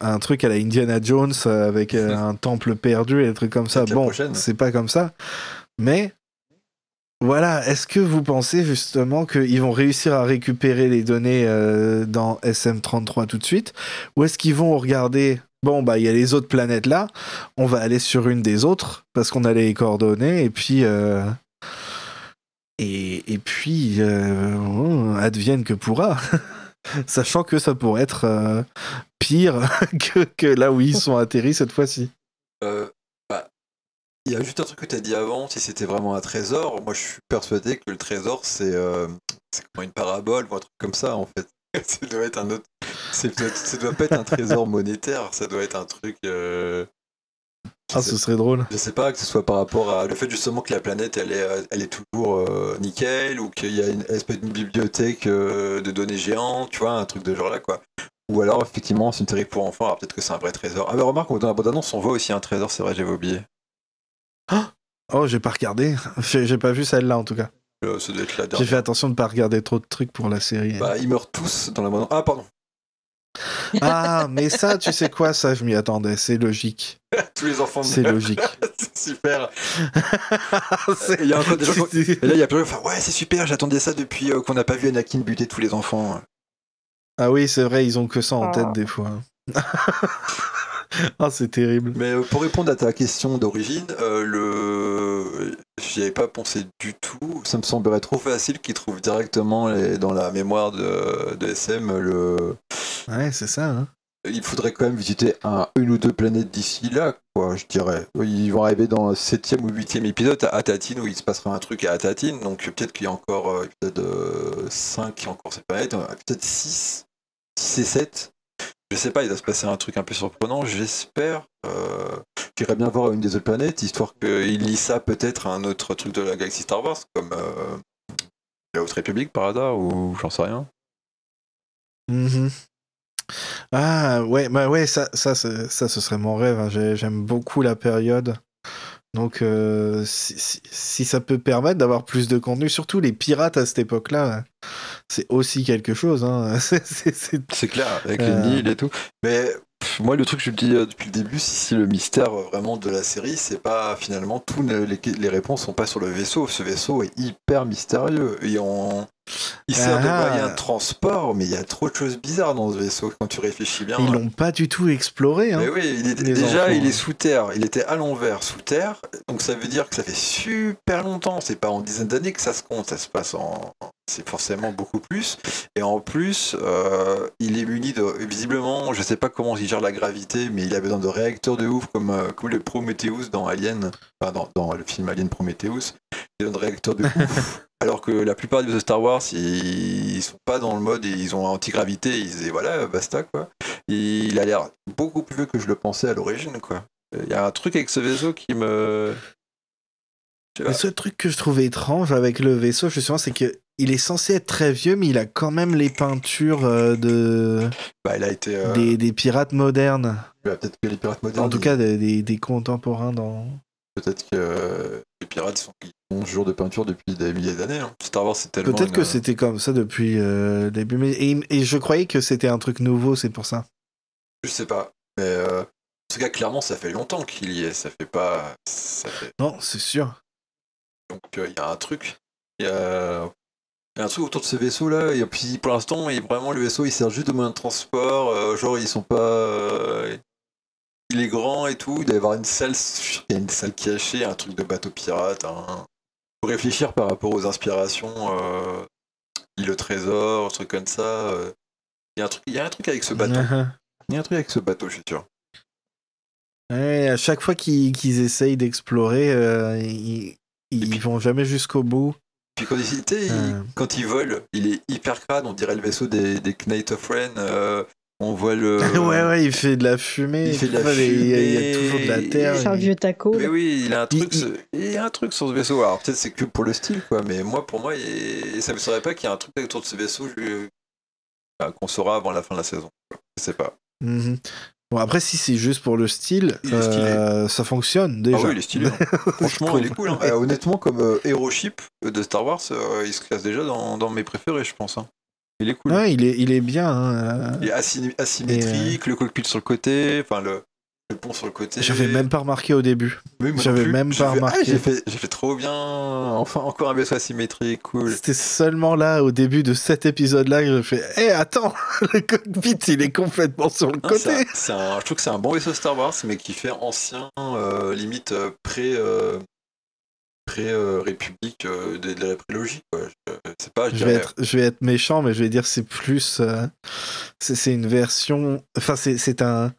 un truc à la Indiana Jones avec un temple perdu et des trucs comme ça. Peut-être la Bon, prochaine. c'est pas comme ça, mais voilà, est-ce que vous pensez justement qu'ils vont réussir à récupérer les données dans SM33 tout de suite, ou est-ce qu'ils vont regarder, bon bah il y a les autres planètes là, on va aller sur une des autres parce qu'on a les coordonnées et puis advienne que pourra, sachant que ça pourrait être pire que là où ils sont atterris cette fois-ci. Il y a juste un truc que tu as dit avant, si c'était vraiment un trésor, moi je suis persuadé que le trésor c'est comme une parabole ou un truc comme ça en fait. Ça doit être un autre. Ça doit pas être un trésor monétaire, ça doit être un truc. Ce serait drôle. Je sais pas, que ce soit par rapport à le fait justement que la planète elle est toujours nickel, ou qu'il y a une espèce de bibliothèque de données géantes, tu vois, un truc de genre là quoi. Ou alors effectivement c'est une série pour enfants, alors peut-être que c'est un vrai trésor. Ah mais remarque, dans la bande-annonce on voit aussi un trésor, c'est vrai, j'avais oublié. Oh, j'ai pas regardé. J'ai pas vu celle-là en tout cas. Ça doit être la J'ai dernière. fait attention de pas regarder trop de trucs pour la série. Bah, ils meurent tous dans la bande. Ah, pardon. Ah, mais ça, tu sais quoi, ça, je m'y attendais. C'est logique. Tous les enfants C'est meurent. logique. C'est super. C'est- Il y a encore des gens. Et là, il y a plein de gens qui font, ouais, c'est super, j'attendais ça depuis qu'on n'a pas vu Anakin buter tous les enfants. Ah oui, c'est vrai, ils ont que ça en Ah. tête des fois. Ah, c'est terrible. Mais pour répondre à ta question d'origine, j'y avais pas pensé du tout. Ça me semblerait trop facile qu'ils trouvent directement dans la mémoire de SM Ouais, c'est ça. Hein. Il faudrait quand même visiter une ou deux planètes d'ici là, quoi, je dirais. Ils vont arriver dans le 7e ou 8e épisode à Tatine, où il se passera un truc à Tatine, donc peut-être qu'il y a encore épisode 5 qui est encore cette planète, peut-être 6 et 7. Je sais pas, il va se passer un truc un peu surprenant, j'espère. J'irais bien voir une des autres planètes, histoire qu'il lie ça peut-être à un autre truc de la galaxie Star Wars, comme la Haute République par hasard, ou j'en sais rien. Mhm. Ah, ouais, bah ouais, ça, ce serait mon rêve. Hein. J'aime beaucoup la période. Donc, si ça peut permettre d'avoir plus de contenu, surtout les pirates à cette époque-là, c'est aussi quelque chose. Hein. C'est clair, avec les Nils et tout. Mais moi, le truc que je dis depuis le début, si le mystère vraiment de la série, c'est pas finalement les réponses sont pas sur le vaisseau. Ce vaisseau est hyper mystérieux. Il sert de moyen de transport, mais il y a trop de choses bizarres dans ce vaisseau quand tu réfléchis bien. Ils l'ont pas du tout exploré. Hein, mais oui, il est sous terre. Il était à l'envers sous terre. Donc ça veut dire que ça fait super longtemps. C'est pas en dizaines d'années que ça se compte. Ça se passe c'est forcément beaucoup plus. Et en plus, il est muni de. Visiblement, je sais pas comment il gère la gravité, mais il a besoin de réacteurs de ouf, comme le Prometheus dans Alien. Enfin, dans le film Alien Prometheus. Il a besoin de réacteurs de ouf. Alors que la plupart des vaisseaux Star Wars, ils sont pas dans le mode, ils ont anti-gravité, et voilà, basta quoi. Il a l'air beaucoup plus vieux que je le pensais à l'origine quoi. Il y a un truc avec ce vaisseau qui me... Le seul truc que je trouvais étrange avec le vaisseau, justement, c'est que il est censé être très vieux, mais il a quand même les peintures il a été... des pirates modernes. Peut-être que les pirates modernes... En tout cas, des contemporains dans... Peut-être que les pirates ils ont ce jour de peinture depuis des milliers d'années. Hein. Star Wars, c'est tellement... Peut-être que c'était comme ça depuis le début. Et je croyais que c'était un truc nouveau, c'est pour ça. Je sais pas. Mais en tout cas, clairement, ça fait longtemps qu'il y est. Ça fait pas... Non, c'est sûr. Donc, il y a un truc. Il y a un truc autour de ce vaisseau-là. Et puis, pour l'instant, vraiment, le vaisseau, il sert juste de moyen de transport. Genre, ils sont pas... Il est grand et tout, il doit y avoir une salle, il y a une salle cachée, un truc de bateau pirate. Faut réfléchir par rapport aux inspirations, île au trésor, un truc comme ça. Il y a un truc avec ce bateau. Il y a un truc avec ce bateau, je suis sûr. Ouais, à chaque fois qu'ils essayent d'explorer, ils vont jamais jusqu'au bout. Puis quand ils volent, il est hyper crade, on dirait le vaisseau des Knights of Ren. On voit le... ouais, il fait de la fumée. Il y a toujours de la terre. C'est un vieux taco. Mais oui, il y a un truc sur ce vaisseau. Alors peut-être c'est que pour le style, quoi. Mais pour moi, ça me saurait pas qu'il y a un truc autour de ce vaisseau qu'on saura avant la fin de la saison. Je sais pas. Mm-hmm. Bon, après, si c'est juste pour le style, ça fonctionne déjà. Ah oui, il est stylé. Hein. Franchement, il est cool. Hein. Honnêtement, comme Hero Ship de Star Wars, il se classe déjà dans mes préférés, je pense. Hein. Il est cool. Ouais, il est bien. Hein. Il est asymétrique, le cockpit sur le côté, enfin le pont sur le côté. J'avais même pas remarqué au début. Oui, J'avais même pas remarqué. J'ai fait trop bien. Enfin, encore un vaisseau asymétrique, cool. C'était seulement là, au début de cet épisode-là, que je fais attends, le cockpit, il est complètement sur le côté. Je trouve que c'est un bon vaisseau Star Wars, mais qui fait ancien, limite pré-république de la prélogie, quoi. Je vais être méchant, mais je vais dire c'est plus c'est une version, enfin c'est un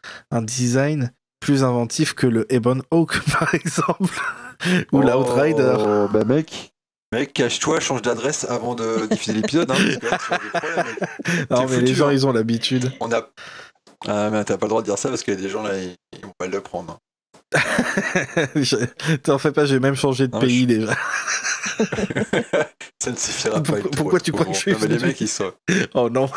design plus inventif que le Ebon Hawk par exemple ou l'Outrider. Bah mec, cache-toi, change d'adresse avant de diffuser l'épisode, hein, parce que là, tu as des problèmes, mec. Non mais les gens ils ont l'habitude. Ah mais t'as pas le droit de dire ça parce qu'il y a des gens là ils vont mal le prendre. T'en fais pas, j'ai même changé de pays déjà. Ça ne suffira pas. Pourquoi tu crois que je suis les mecs ils sont... Oh non.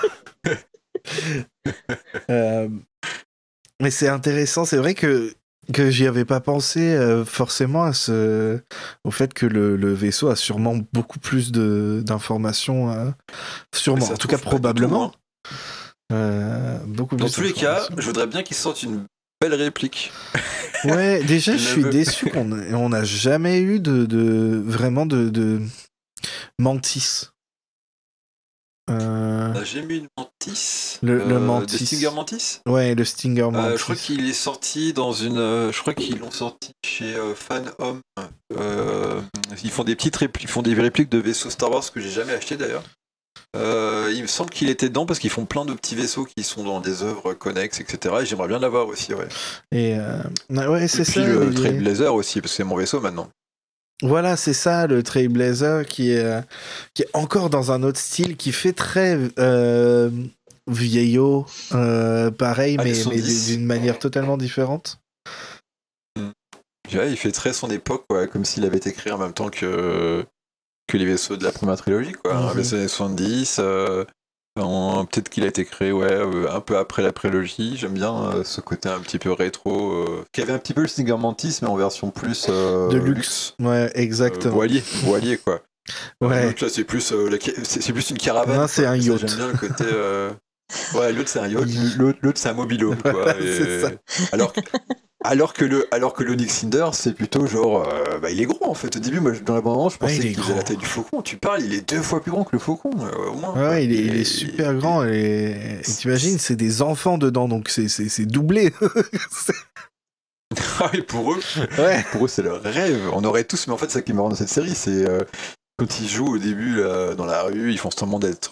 Mais c'est intéressant, c'est vrai que j'y avais pas pensé forcément au fait que le vaisseau a sûrement beaucoup plus d'informations. Sûrement, en tout cas probablement. Beaucoup plus. Dans tous les cas, je voudrais bien qu'ils sortent une belle réplique. Ouais, déjà je suis déçu qu'on n'a jamais eu vraiment de Mantis. On n'a jamais eu de Mantis. Le Mantis. Le Stinger Mantis. Ouais, le Stinger Mantis. Je crois qu'il est sorti dans une. Je crois qu'ils l'ont sorti chez Fan Home. Ils font des répliques de vaisseaux Star Wars que j'ai jamais acheté d'ailleurs. Il me semble qu'il était dedans parce qu'ils font plein de petits vaisseaux qui sont dans des œuvres connexes, etc. Et j'aimerais bien l'avoir aussi, ouais. Et ouais, c'est ça. Le Trailblazer aussi, parce que c'est mon vaisseau maintenant. Voilà, c'est ça, le Trailblazer qui est encore dans un autre style, qui fait très vieillot, pareil, mais d'une manière totalement différente. Ouais, il fait très son époque, ouais, comme s'il avait été créé en même temps que les vaisseaux de la première trilogie, quoi. Un vaisseau des 70, peut-être qu'il a été créé un peu après la prélogie. J'aime bien ce côté un petit peu rétro, qui avait un petit peu le Stinger Mantis, mais en version plus de luxe. Ouais, exactement. Voilier, quoi. Ouais. L'autre, là, c'est plus une caravane. Non, c'est un yacht. J'aime bien le côté... Ouais, l'autre, c'est un yacht. L'autre, c'est un mobilhome, quoi. C'est ça. Alors que l'Onyx Cinder, c'est plutôt genre... il est gros, en fait. Au début, moi, dans la bande-annonce, je pensais qu'il faisait la taille du faucon. Tu parles, il est 2 fois plus grand que le faucon, au moins. Ouais, il est super grand. Et t'imagines, c'est des enfants dedans, donc c'est doublé. Ah oui, pour eux, c'est le rêve. On aurait tous... Mais en fait, ça qui est marrant dans cette série, c'est... Quand ils jouent au début dans la rue, ils font semblant d'être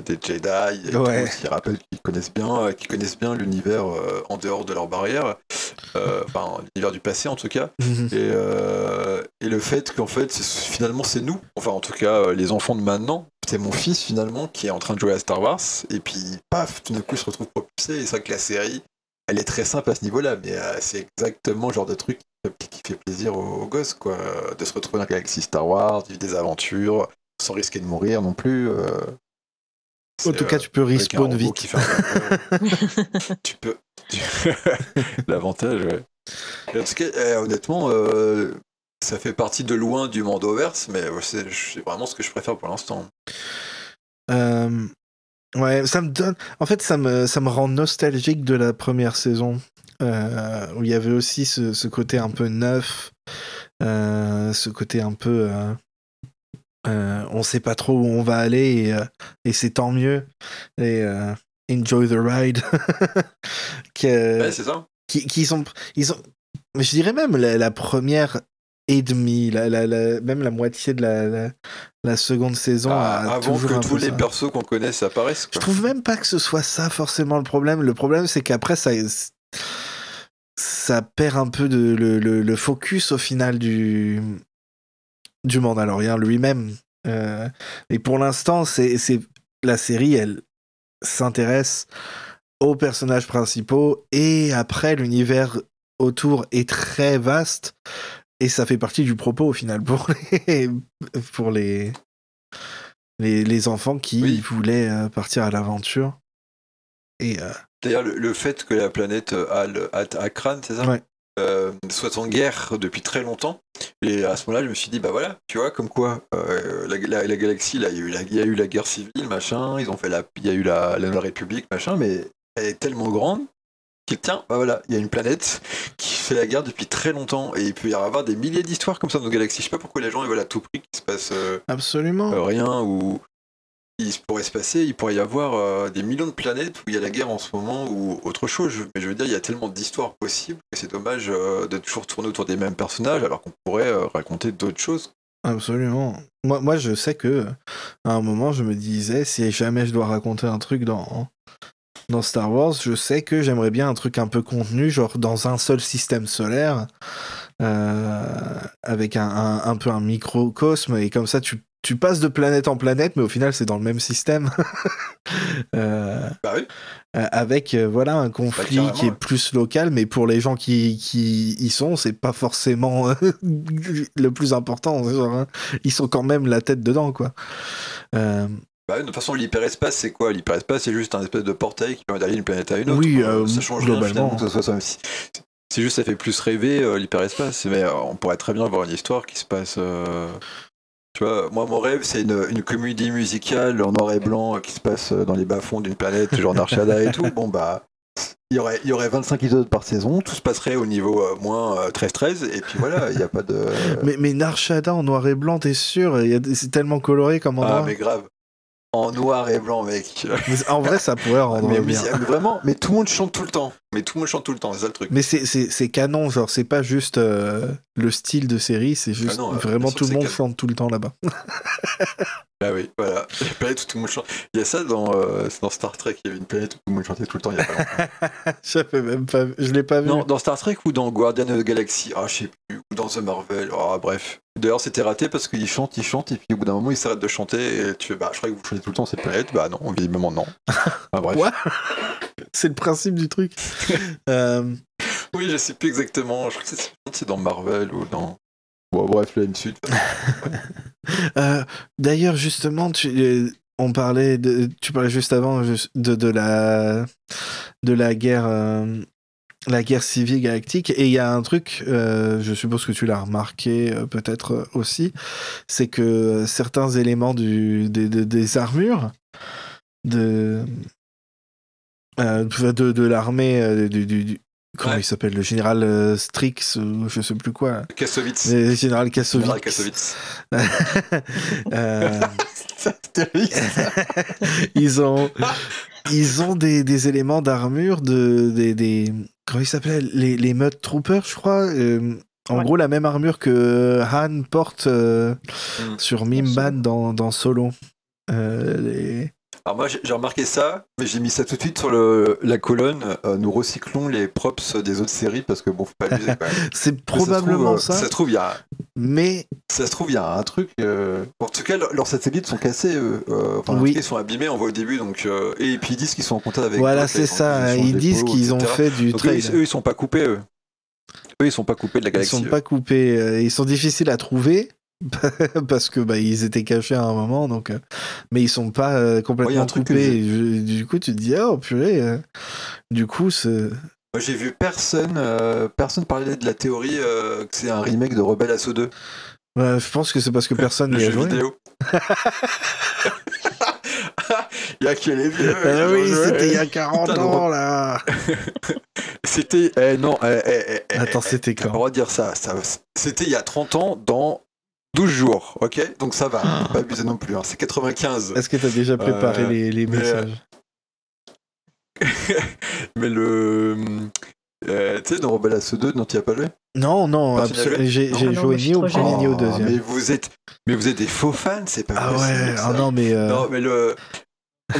des Jedi, et tout, qui rappellent qu'ils connaissent bien l'univers en dehors de leur barrière, l'univers du passé en tout cas. Et le fait qu'en fait, finalement, c'est nous. Enfin, en tout cas, les enfants de maintenant. C'est mon fils, finalement, qui est en train de jouer à Star Wars. Et puis, paf, tout d'un coup, il se retrouve propulsé. Et c'est vrai que la série, elle est très simple à ce niveau-là. Mais c'est exactement le genre de truc qui fait plaisir aux gosses, quoi. De se retrouver dans la galaxie Star Wars, vivre des aventures, sans risquer de mourir non plus. En tout cas, tu peux respawn vite. Qui fait tu peux. L'avantage, ouais. Et en tout cas, honnêtement, ça fait partie de loin du Mandoverse, mais c'est vraiment ce que je préfère pour l'instant. Ouais, ça me donne. En fait, ça me rend nostalgique de la première saison, où il y avait aussi ce côté un peu neuf, ce côté un peu. On sait pas trop où on va aller et c'est tant mieux. Et enjoy the ride. Ouais, c'est ça. Ils ont. Je dirais même la première et demie, même la moitié de la seconde saison. Avant toujours que tous les persos qu'on connaisse apparaissent. Je trouve même pas que ce soit ça forcément le problème. Le problème, c'est qu'après, ça perd un peu le focus au final du Mandalorian lui-même. Et pour l'instant, c'est la série, elle s'intéresse aux personnages principaux et après, l'univers autour est très vaste. Et ça fait partie du propos au final pour les enfants qui voulaient partir à l'aventure. Et d'ailleurs, le fait que la planète Akran, c'est ça, ouais. Soit en guerre depuis très longtemps. Et à ce moment-là, je me suis dit, bah voilà, tu vois, comme quoi la galaxie, là, il y a eu la guerre civile, machin, il y a eu la République, machin, mais elle est tellement grande qu'il tiens, bah voilà, il y a une planète qui fait la guerre depuis très longtemps et il peut y avoir des milliers d'histoires comme ça dans nos galaxies. Je sais pas pourquoi les gens ils veulent à tout prix qu'il se passe absolument rien ou il pourrait y avoir des millions de planètes où il y a la guerre en ce moment ou autre chose. Mais je veux dire, il y a tellement d'histoires possibles que c'est dommage de toujours tourner autour des mêmes personnages alors qu'on pourrait raconter d'autres choses. Absolument. Moi, je sais que à un moment, je me disais, si jamais je dois raconter un truc dans Star Wars, je sais que j'aimerais bien un truc un peu contenu, genre dans un seul système solaire, avec un peu un microcosme, et comme ça, tu passes de planète en planète, mais au final, c'est dans le même système. Bah oui. Avec voilà un conflit qui est plus local, mais pour les gens qui y sont, c'est pas forcément le plus important. Genre, hein. Ils sont quand même la tête dedans, quoi. Bah, de toute façon, l'hyperespace, c'est quoi? L'hyperespace, c'est juste un espèce de portail qui permet d'aller d'une planète à une autre. Oui, ça change rien finalement que ce soit ça. C'est juste, ça fait plus rêver l'hyperespace. Mais on pourrait très bien avoir une histoire qui se passe. Tu vois, moi, mon rêve, c'est une comédie musicale en noir et blanc qui se passe dans les bas-fonds d'une planète, genre Narshada et tout. Bon, bah, il y aurait 25 épisodes par saison, tout se passerait au niveau moins 13-13, et puis voilà, il n'y a pas de. Mais Narshada en noir et blanc, t'es sûr? C'est tellement coloré comme endroit. Ah, mais grave. En noir et blanc, mec. Mais en vrai, ça pourrait rendre bien. Mais vraiment, mais tout le monde chante tout le temps. C'est ça le truc. Mais c'est canon, genre, c'est pas juste le style de série, c'est juste vraiment tout le monde chante tout le temps là-bas. Ah oui, voilà. Il y a une planète où tout le monde chante. Il y a ça dans Star Trek, il y avait une planète où tout le monde chantait tout le temps, il y a pas longtemps. Je l'ai pas vu. Non, dans Star Trek ou dans Guardian of the Galaxy, je sais plus, ou dans The Marvel, bref. D'ailleurs, c'était raté parce qu'ils chantent, et puis au bout d'un moment, ils s'arrêtent de chanter, et tu fais, je croyais que vous chantez tout le temps cette planète. Bah non, visiblement non. Bref. Quoi? C'est le principe du truc. Oui, je sais plus exactement, je crois que c'est dans Marvel ou dans... Bon, bref, la M-Sud. D'ailleurs, justement, tu parlais juste avant de la guerre civile galactique, et il y a un truc, je suppose que tu l'as remarqué peut-être aussi, c'est que certains éléments des armures de l'armée du comment il s'appelle, le général Strix ou je sais plus quoi. Kassovitz. Le général Kassovitz. Ils ont des éléments d'armure des comment ils s'appellent, les Mud Troopers, je crois. En gros, la même armure que Han porte sur Mimban dans Solo. Alors moi j'ai remarqué ça, mais j'ai mis ça tout de suite sur la colonne. Nous recyclons les props des autres séries parce que bon, faut pas abuser quand même. C'est probablement ça se trouve, il y a. Mais ça se trouve, il y a un truc. En tout cas, leurs satellites sont cassés. Enfin, oui. ils sont abîmés. On voit au début, donc et puis ils disent qu'ils sont en contact avec. Voilà, c'est ça. Ils disent qu'ils ont fait du trade. Eux, ils sont pas coupés. Eux, ils sont pas coupés de la galaxie. Ils sont pas coupés. Ils sont difficiles à trouver. Parce que ils étaient cachés à un moment, donc mais ils sont pas complètement coupés. Du coup, tu te dis oh purée. Du coup, moi, j'ai vu personne parler de la théorie que c'est un remake de Rebelle Assaut 2. Je pense que c'est parce que personne n'y a joué. Vidéo. Il y a qui est vieux. Oui, c'était il y a 40 ans là. C'était non. Attends, c'était quand? On va dire ça. C'était il y a 30 ans dans 12 jours, ok? Donc ça va, pas abuser non plus, hein. C'est 95. Est-ce que t'as déjà préparé les messages? Mais tu sais, dans Rebelle Assaut 2, non, tu n'y as pas joué? Non, absolument. J'ai joué ni au premier ni au deuxième. Mais vous êtes des faux fans, c'est pas possible. Ouais, non, mais.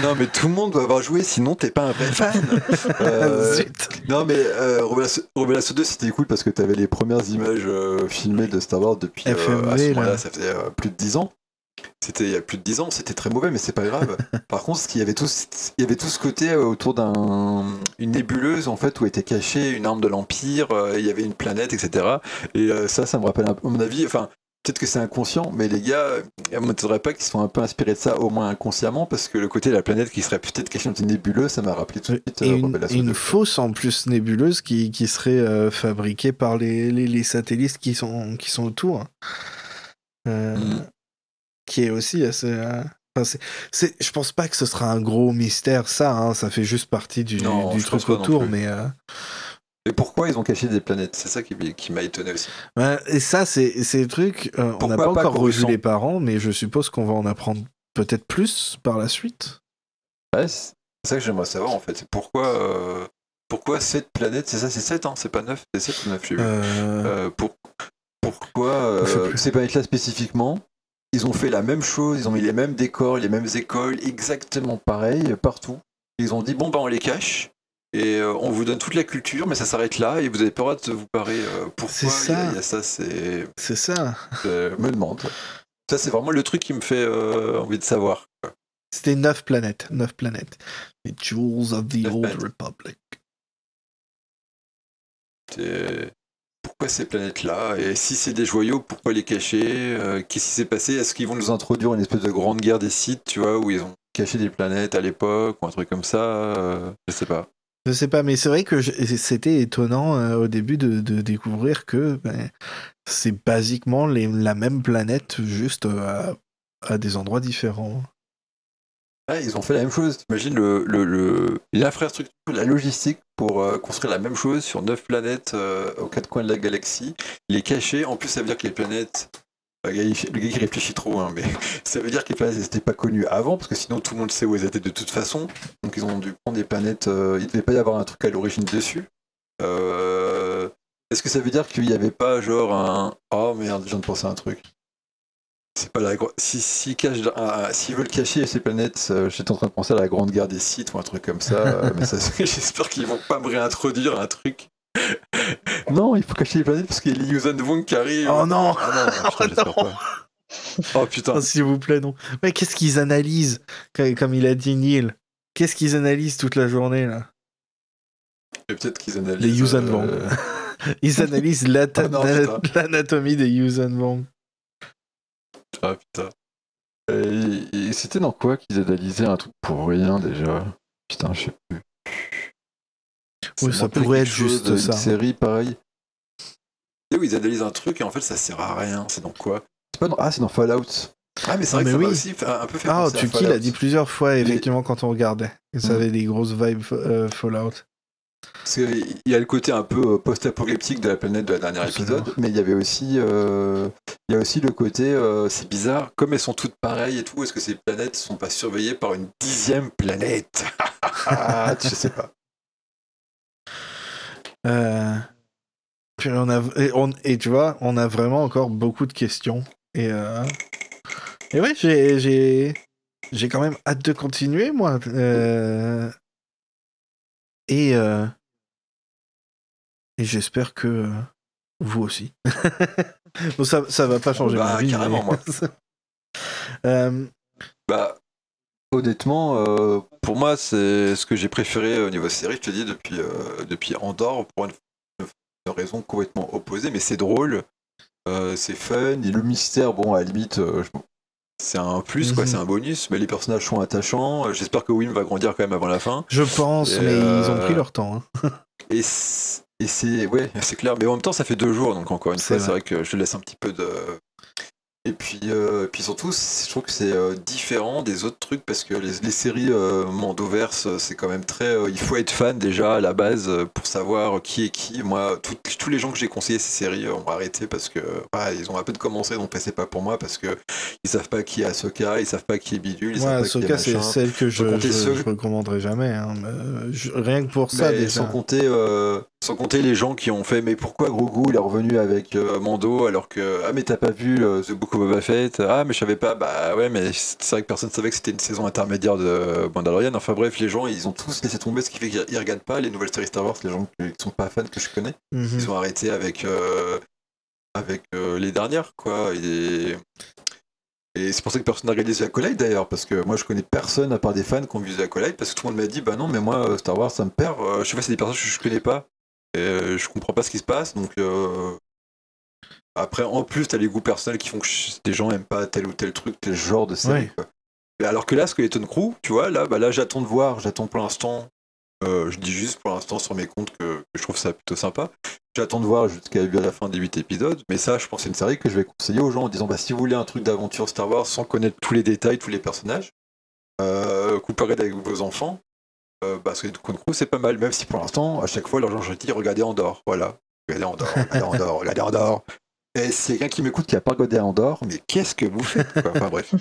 Non, mais tout le monde doit avoir joué, sinon t'es pas un vrai fan. Zut. Non, mais Rebelle Assaut 2, c'était cool parce que t'avais les premières images filmées de Star Wars depuis FMV, à ce moment-là, ça faisait plus de 10 ans. C'était il y a plus de 10 ans, c'était très mauvais, mais c'est pas grave. Par contre, il y avait tout ce côté autour d'une nébuleuse en fait où était cachée une arme de l'Empire, il y avait une planète, etc. Et ça me rappelle à mon avis, enfin. Peut-être que c'est inconscient, mais les gars, je ne m'étonnerait pas qu'ils soient un peu inspirés de ça, au moins inconsciemment, parce que le côté de la planète qui serait peut-être cachée dans une nébuleuse, ça m'a rappelé tout de suite. Et une fausse en plus nébuleuse qui serait fabriquée par les satellites qui sont autour. Qui est aussi assez. Je pense pas que ce sera un gros mystère, ça fait juste partie du truc autour, mais. Et pourquoi ils ont caché des planètes? C'est ça qui m'a étonné aussi. Et ça, c'est le truc. On n'a pas encore revu les parents, mais je suppose qu'on va en apprendre peut-être plus par la suite. Ouais, c'est ça que j'aimerais savoir en fait. C'est pourquoi cette planète? C'est ça, c'est 7, hein? C'est pas 9, c'est 7 ou 9, j'ai vu. Pourquoi ces planètes-là spécifiquement? Ils ont fait la même chose, ils ont mis les mêmes décors, les mêmes écoles, exactement pareil, partout. Ils ont dit, bon, on les cache. Et on vous donne toute la culture, mais ça s'arrête là, et vous n'avez pas le droit de vous barrer. Pourquoi il y a ça? C'est ça. Je me demande. Ça, c'est vraiment le truc qui me fait envie de savoir. C'était 9 planètes. Les Jewels of the Old Republic. Pourquoi ces planètes-là? Et si c'est des joyaux, pourquoi les cacher? Qu'est-ce qui s'est passé? Est-ce qu'ils vont nous introduire une espèce de grande guerre des Sith, tu vois, où ils ont caché des planètes à l'époque, ou un truc comme ça? Je sais pas. Je sais pas, mais c'est vrai que c'était étonnant au début de découvrir que c'est basiquement la même planète, juste à des endroits différents. Ouais, ils ont fait la même chose. T'imagines l'infrastructure, la logistique pour construire la même chose sur 9 planètes aux 4 coins de la galaxie, les cacher. En plus, ça veut dire que les planètes... Le gars qui réfléchit trop, hein, mais ça veut dire que les planètes n'étaient pas connues avant, parce que sinon tout le monde sait où elles étaient de toute façon. Donc ils ont dû prendre des planètes, il ne devait pas y avoir un truc à l'origine dessus. Est-ce que ça veut dire qu'il n'y avait pas genre un... Oh merde, je viens de penser à un truc. C'est pas la... S'ils veulent cacher ces planètes, j'étais en train de penser à la grande guerre des Sith ou un truc comme ça, mais ça j'espère qu'ils vont pas me réintroduire un truc. Non, il faut cacher les planètes parce qu'il y a les Yuuzhan Vong qui arrivent. Oh non, j'espère pas. Oh putain. Oh, s'il vous plaît, non. Mais qu'est-ce qu'ils analysent, comme il a dit Neil? Qu'est-ce qu'ils analysent toute la journée, là? Et peut-être qu'ils analysent... Les Yuuzhan Vong. Ils analysent l'anatomie des Yuuzhan Vong. Ah putain. Et c'était dans quoi qu'ils analysaient un truc pour rien, déjà? Putain, je sais plus. Oui, ça pourrait être juste ça. Une série pareil. Et où ils analysent un truc et en fait ça sert à rien. C'est dans quoi? C'est dans Fallout. Ah mais c'est vrai que ça m'a aussi un peu fait penser à Fallout. Tuki l'a dit plusieurs fois effectivement quand on regardait. Ça avait des grosses vibes Fallout. Parce qu'il y a le côté un peu post-apocalyptique de la planète de la dernière épisode, mais il y avait aussi, le côté, c'est bizarre, comme elles sont toutes pareilles et tout, est-ce que ces planètes sont pas surveillées par une 10e planète? Je sais pas. Et tu vois, on a vraiment encore beaucoup de questions. Et ouais, j'ai j'ai quand même hâte de continuer, moi. Et j'espère que vous aussi. Bon, ça va pas changer ma vie. Carrément, moi. Bah, honnêtement, pour moi, c'est ce que j'ai préféré au niveau série, je te dis, depuis Andorre, pour une raison complètement opposée, mais c'est drôle, c'est fun, et le mystère, bon, à la limite, c'est un plus, quoi, c'est un bonus, mais les personnages sont attachants, j'espère que Wim va grandir quand même avant la fin. Je pense, mais ils ont pris leur temps. Hein. Et c'est clair, mais en même temps, ça fait 2 jours, donc encore une fois, c'est vrai que je laisse un petit peu de... Et puis surtout, je trouve que c'est différent des autres trucs parce que les séries Mandoverse, c'est quand même très. Il faut être fan déjà à la base pour savoir qui est qui. Moi, tous les gens que j'ai conseillé ces séries ont arrêté parce que ils ont à peine commencé, donc c'est pas pour moi parce que ils savent pas qui est Ahsoka, ils savent pas qui est Bidule, ils savent pas Ahsoka, qui est machin. c'est celle que je recommanderais jamais. Hein. Rien que pour ça, déjà. Sans compter les gens qui ont fait mais pourquoi Grogu il est revenu avec Mando alors que mais t'as pas vu The Book of Boba Fett, mais je savais pas, bah ouais, mais c'est vrai que personne savait que c'était une saison intermédiaire de Mandalorian. Enfin bref, les gens ils ont tous laissé tomber, ce qui fait qu'ils regardent pas les nouvelles séries Star Wars. Les gens qui sont pas fans que je connais, ils ont arrêté avec les dernières, quoi. Et c'est pour ça que personne n'a regardé The Acolyte d'ailleurs, parce que moi je connais personne à part des fans qui ont vu The Acolyte, parce que tout le monde m'a dit bah non mais moi Star Wars ça me perd, je sais pas, c'est des personnages que je connais pas, et je comprends pas ce qui se passe, donc après en plus t'as les goûts personnels qui font que des gens aiment pas tel ou tel truc, tel genre de série, quoi. Et alors que là Skeleton Crew, tu vois, là j'attends pour l'instant, je dis juste pour l'instant sur mes comptes que je trouve ça plutôt sympa. J'attends de voir jusqu'à la fin des 8 épisodes, mais ça, je pense que c'est une série que je vais conseiller aux gens en disant si vous voulez un truc d'aventure Star Wars sans connaître tous les détails, tous les personnages, comparez avec vos enfants, parce que Skeleton Crew c'est pas mal, même si pour l'instant, à chaque fois, leur gens je dis regardez Andorre, voilà. Regardez Andorre. Et c'est quelqu'un qui m'écoute qui a pas regardé Andorre, mais qu'est-ce que vous faites, quoi. Enfin bref.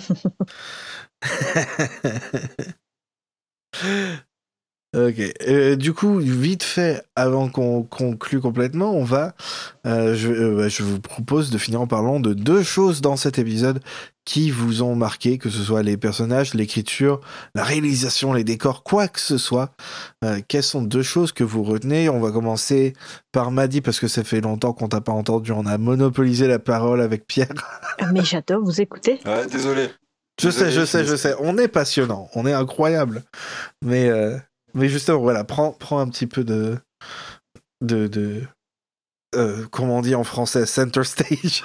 Ok. Du coup, vite fait, avant qu'on conclue complètement, je vous propose de finir en parlant de 2 choses dans cet épisode qui vous ont marqué, que ce soit les personnages, l'écriture, la réalisation, les décors, quoi que ce soit. Quelles sont 2 choses que vous retenez? On va commencer par Maddy, parce que ça fait longtemps qu'on t'a pas entendu. On a monopolisé la parole avec Pierre. Mais j'adore vous écouter. Ouais, désolé. Je sais. On est passionnant, on est incroyable. Mais justement, voilà, prends un petit peu de comment on dit en français, center stage.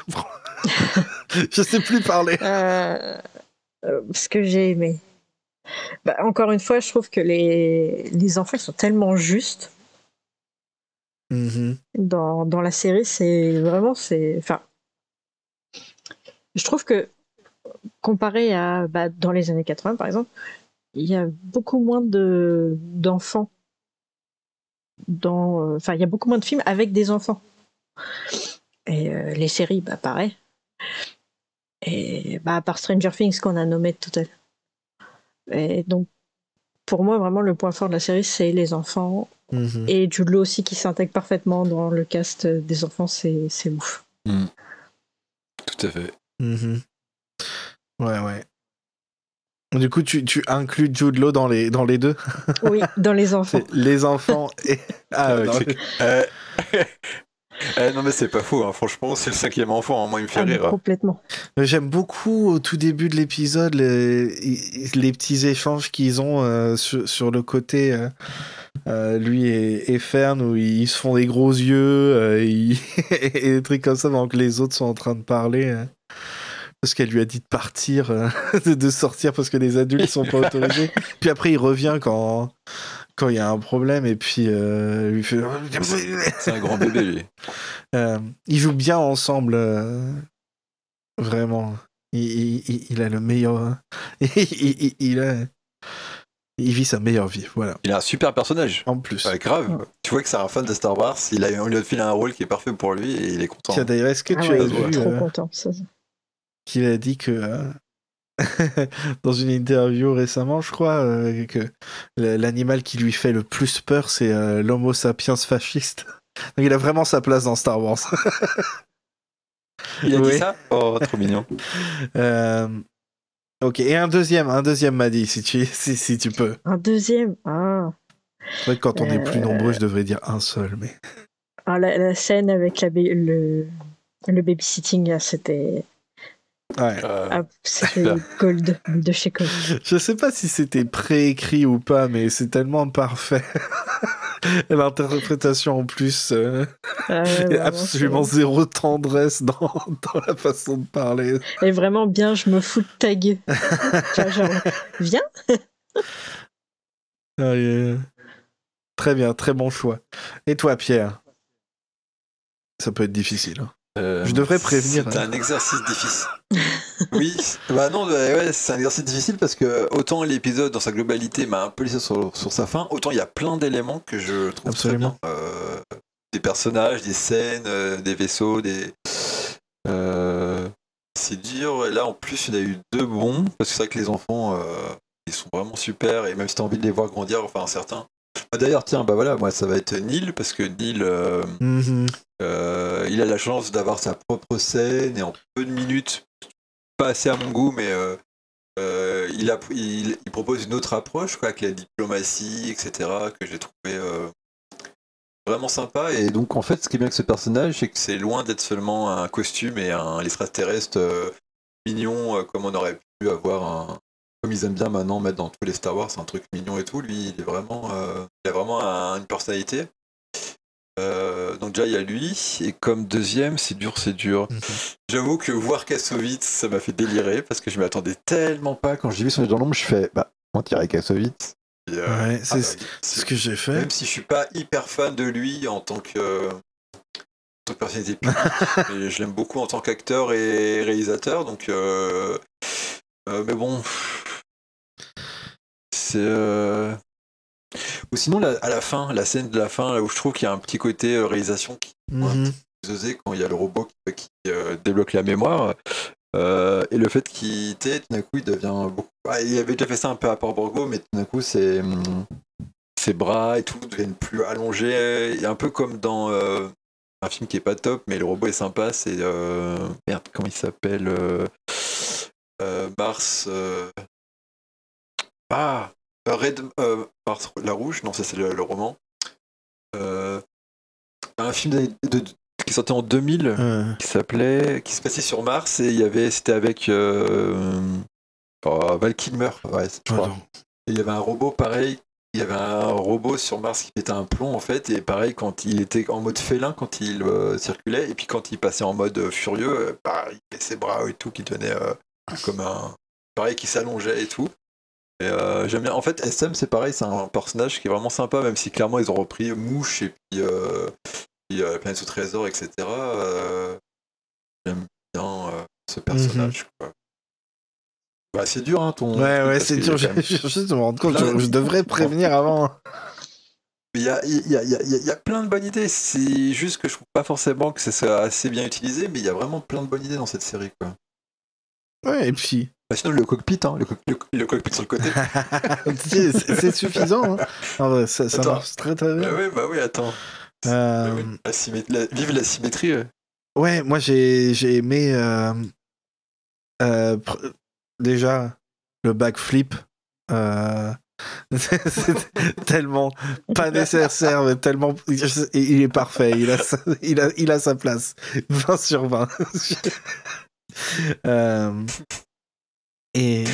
Je sais plus parler. Ce que j'ai aimé. Encore une fois, je trouve que les enfants sont tellement justes. Dans la série, enfin, je trouve que comparé à dans les années 80 par exemple, il y a beaucoup moins d'enfants enfin il y a beaucoup moins de films avec des enfants, et les séries pareil, et à part Stranger Things qu'on a nommé tout à l'heure. Et donc pour moi vraiment le point fort de la série c'est les enfants, et Jude Law aussi qui s'intègre parfaitement dans le cast des enfants, c'est ouf. Tout à fait. Ouais. Du coup, tu inclus Jude Law dans les 2? Oui, dans les enfants. Les enfants et... non mais c'est pas faux, hein. Franchement c'est le 5e enfant, hein. Moi il me fait rire. Complètement. J'aime beaucoup au tout début de l'épisode les petits échanges qu'ils ont sur le côté lui et Fern, où ils se font des gros yeux et des trucs comme ça pendant que les autres sont en train de parler. Parce qu'elle lui a dit de partir, de sortir parce que les adultes sont pas autorisés. Puis après il revient quand il y a un problème, et puis lui fait... C'est un grand bébé lui. Ils jouent bien ensemble, vraiment. Il a le meilleur... il vit sa meilleure vie, voilà. Il a un super personnage. En plus. Grave. Tu vois que c'est un fan de Star Wars, il lui a filé un rôle qui est parfait pour lui et il est content. Tiens, d'ailleurs, est-ce que tu as vu... trop content, ça. Qu'il a dit que dans une interview récemment, je crois, que l'animal qui lui fait le plus peur, c'est l'Homo sapiens fasciste. Donc il a vraiment sa place dans Star Wars. Il a dit ça ? Oh, trop mignon. Ok, et un deuxième m'a dit, si tu peux. Un deuxième. Ah. C'est vrai que quand on est plus nombreux, je devrais dire un seul, mais... Ah, la scène avec le babysitting, là, c'était... Ouais. C'était Gold, de chez Gold. Je sais pas si c'était préécrit ou pas, mais c'est tellement parfait. L'interprétation en plus, absolument zéro tendresse dans la façon de parler. Et vraiment bien, je me fous de ta gueule. Genre, viens. Très bien, très bon choix. Et toi, Pierre? Ça peut être difficile. Hein. Je devrais prévenir. C'est un exercice difficile. Oui, bah non, ouais, c'est un exercice difficile parce que autant l'épisode dans sa globalité m'a un peu laissé sur sa fin, autant il y a plein d'éléments que je trouve absolument très bien. Des personnages, des scènes, des vaisseaux, c'est dur. Et là, en plus, il y en a eu 2 bons parce que c'est vrai que les enfants, ils sont vraiment super et même si t'as envie de les voir grandir, enfin certains. D'ailleurs, tiens, bah voilà, moi ça va être Neil parce que Neil, il a la chance d'avoir sa propre scène et en peu de minutes, pas assez à mon goût, mais il propose une autre approche, quoi, avec la diplomatie, etc., que j'ai trouvé vraiment sympa. Et donc, en fait, ce qui est bien avec ce personnage, c'est que c'est loin d'être seulement un costume et un extraterrestre mignon, comme on aurait pu avoir comme ils aiment bien maintenant mettre dans tous les Star Wars, un truc mignon et tout. Lui, il a vraiment une personnalité. Donc déjà il y a lui, et comme deuxième, c'est dur. J'avoue que voir Kassovitz, ça m'a fait délirer, parce que je m'attendais tellement pas. Quand j'ai vu son dans l'ombre, je fais, on dirait Kassovitz. Ouais, c'est ce que j'ai fait. Même si je suis pas hyper fan de lui en tant que personnalité publique, mais je l'aime beaucoup en tant qu'acteur et réalisateur, donc mais bon, c'est... Ou sinon, à la fin, la scène de la fin, là où je trouve qu'il y a un petit côté réalisation qui est osé quand il y a le robot qui débloque la mémoire. Et le fait qu'il, tout d'un coup, il devient beaucoup... il avait déjà fait ça un peu à Port Borgo, mais tout d'un coup, ses bras et tout deviennent plus allongés. Et un peu comme dans un film qui est pas top, mais le robot est sympa, c'est... merde, comment il s'appelle Mars... Mars la Rouge, non, ça c'est le roman. Un film qui sortait en 2000 qui se passait sur Mars et c'était avec Val Kilmer, ouais, je crois. Et il y avait un robot pareil, il y avait un robot sur Mars qui pétait un plomb en fait, et pareil quand il était en mode félin quand il circulait, et puis quand il passait en mode furieux, il avait ses bras et tout qui devenaient comme pareil qui s'allongeait et tout. Et j'aime bien. En fait, SM, c'est pareil, c'est un personnage qui est vraiment sympa, même si clairement ils ont repris Mouche et puis la planète au trésor, etc. J'aime bien ce personnage. Quoi. C'est dur, hein, ton. Ouais, c'est dur. Je me rends compte, je devrais prévenir avant. Il y a plein de bonnes idées. C'est juste que je trouve pas forcément que ça soit assez bien utilisé, mais il y a vraiment plein de bonnes idées dans cette série, quoi. Ouais, et puis. Sinon, le cockpit, hein, le cockpit sur le côté. c'est suffisant. Hein. Alors, ça marche très très bien. Bah oui, attends. Vive la symétrie. Ouais, moi j'ai aimé déjà le backflip. C'est tellement pas nécessaire, mais tellement. Il est parfait. Il a sa place. 20 sur 20. Et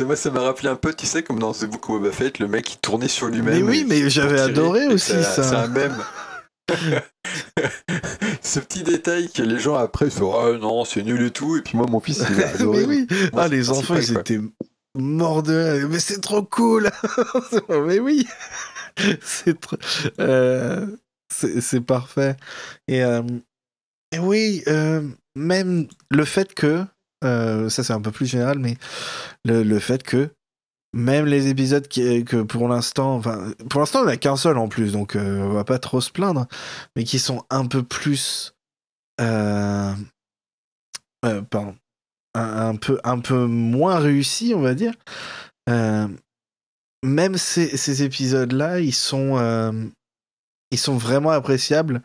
moi, ça m'a rappelé un peu, tu sais, comme dans The Book of Boba Fett, le mec qui tournait sur lui-même. Mais oui, mais j'avais adoré aussi ça. C'est un mème. Ce petit détail que les gens après se font, ah non, c'est nul et tout, et puis moi, mon fils, il a adoré. Mais oui, moi, les enfants, ils étaient morts de rire. Mais c'est trop cool. Mais oui, c'est parfait. Et oui, même le fait que ça c'est un peu plus général, mais le fait que même les épisodes que pour l'instant on n'a qu'un seul en plus, donc on va pas trop se plaindre, mais qui sont un peu plus pardon, un peu moins réussis, on va dire. Même ces épisodes-là, ils sont vraiment appréciables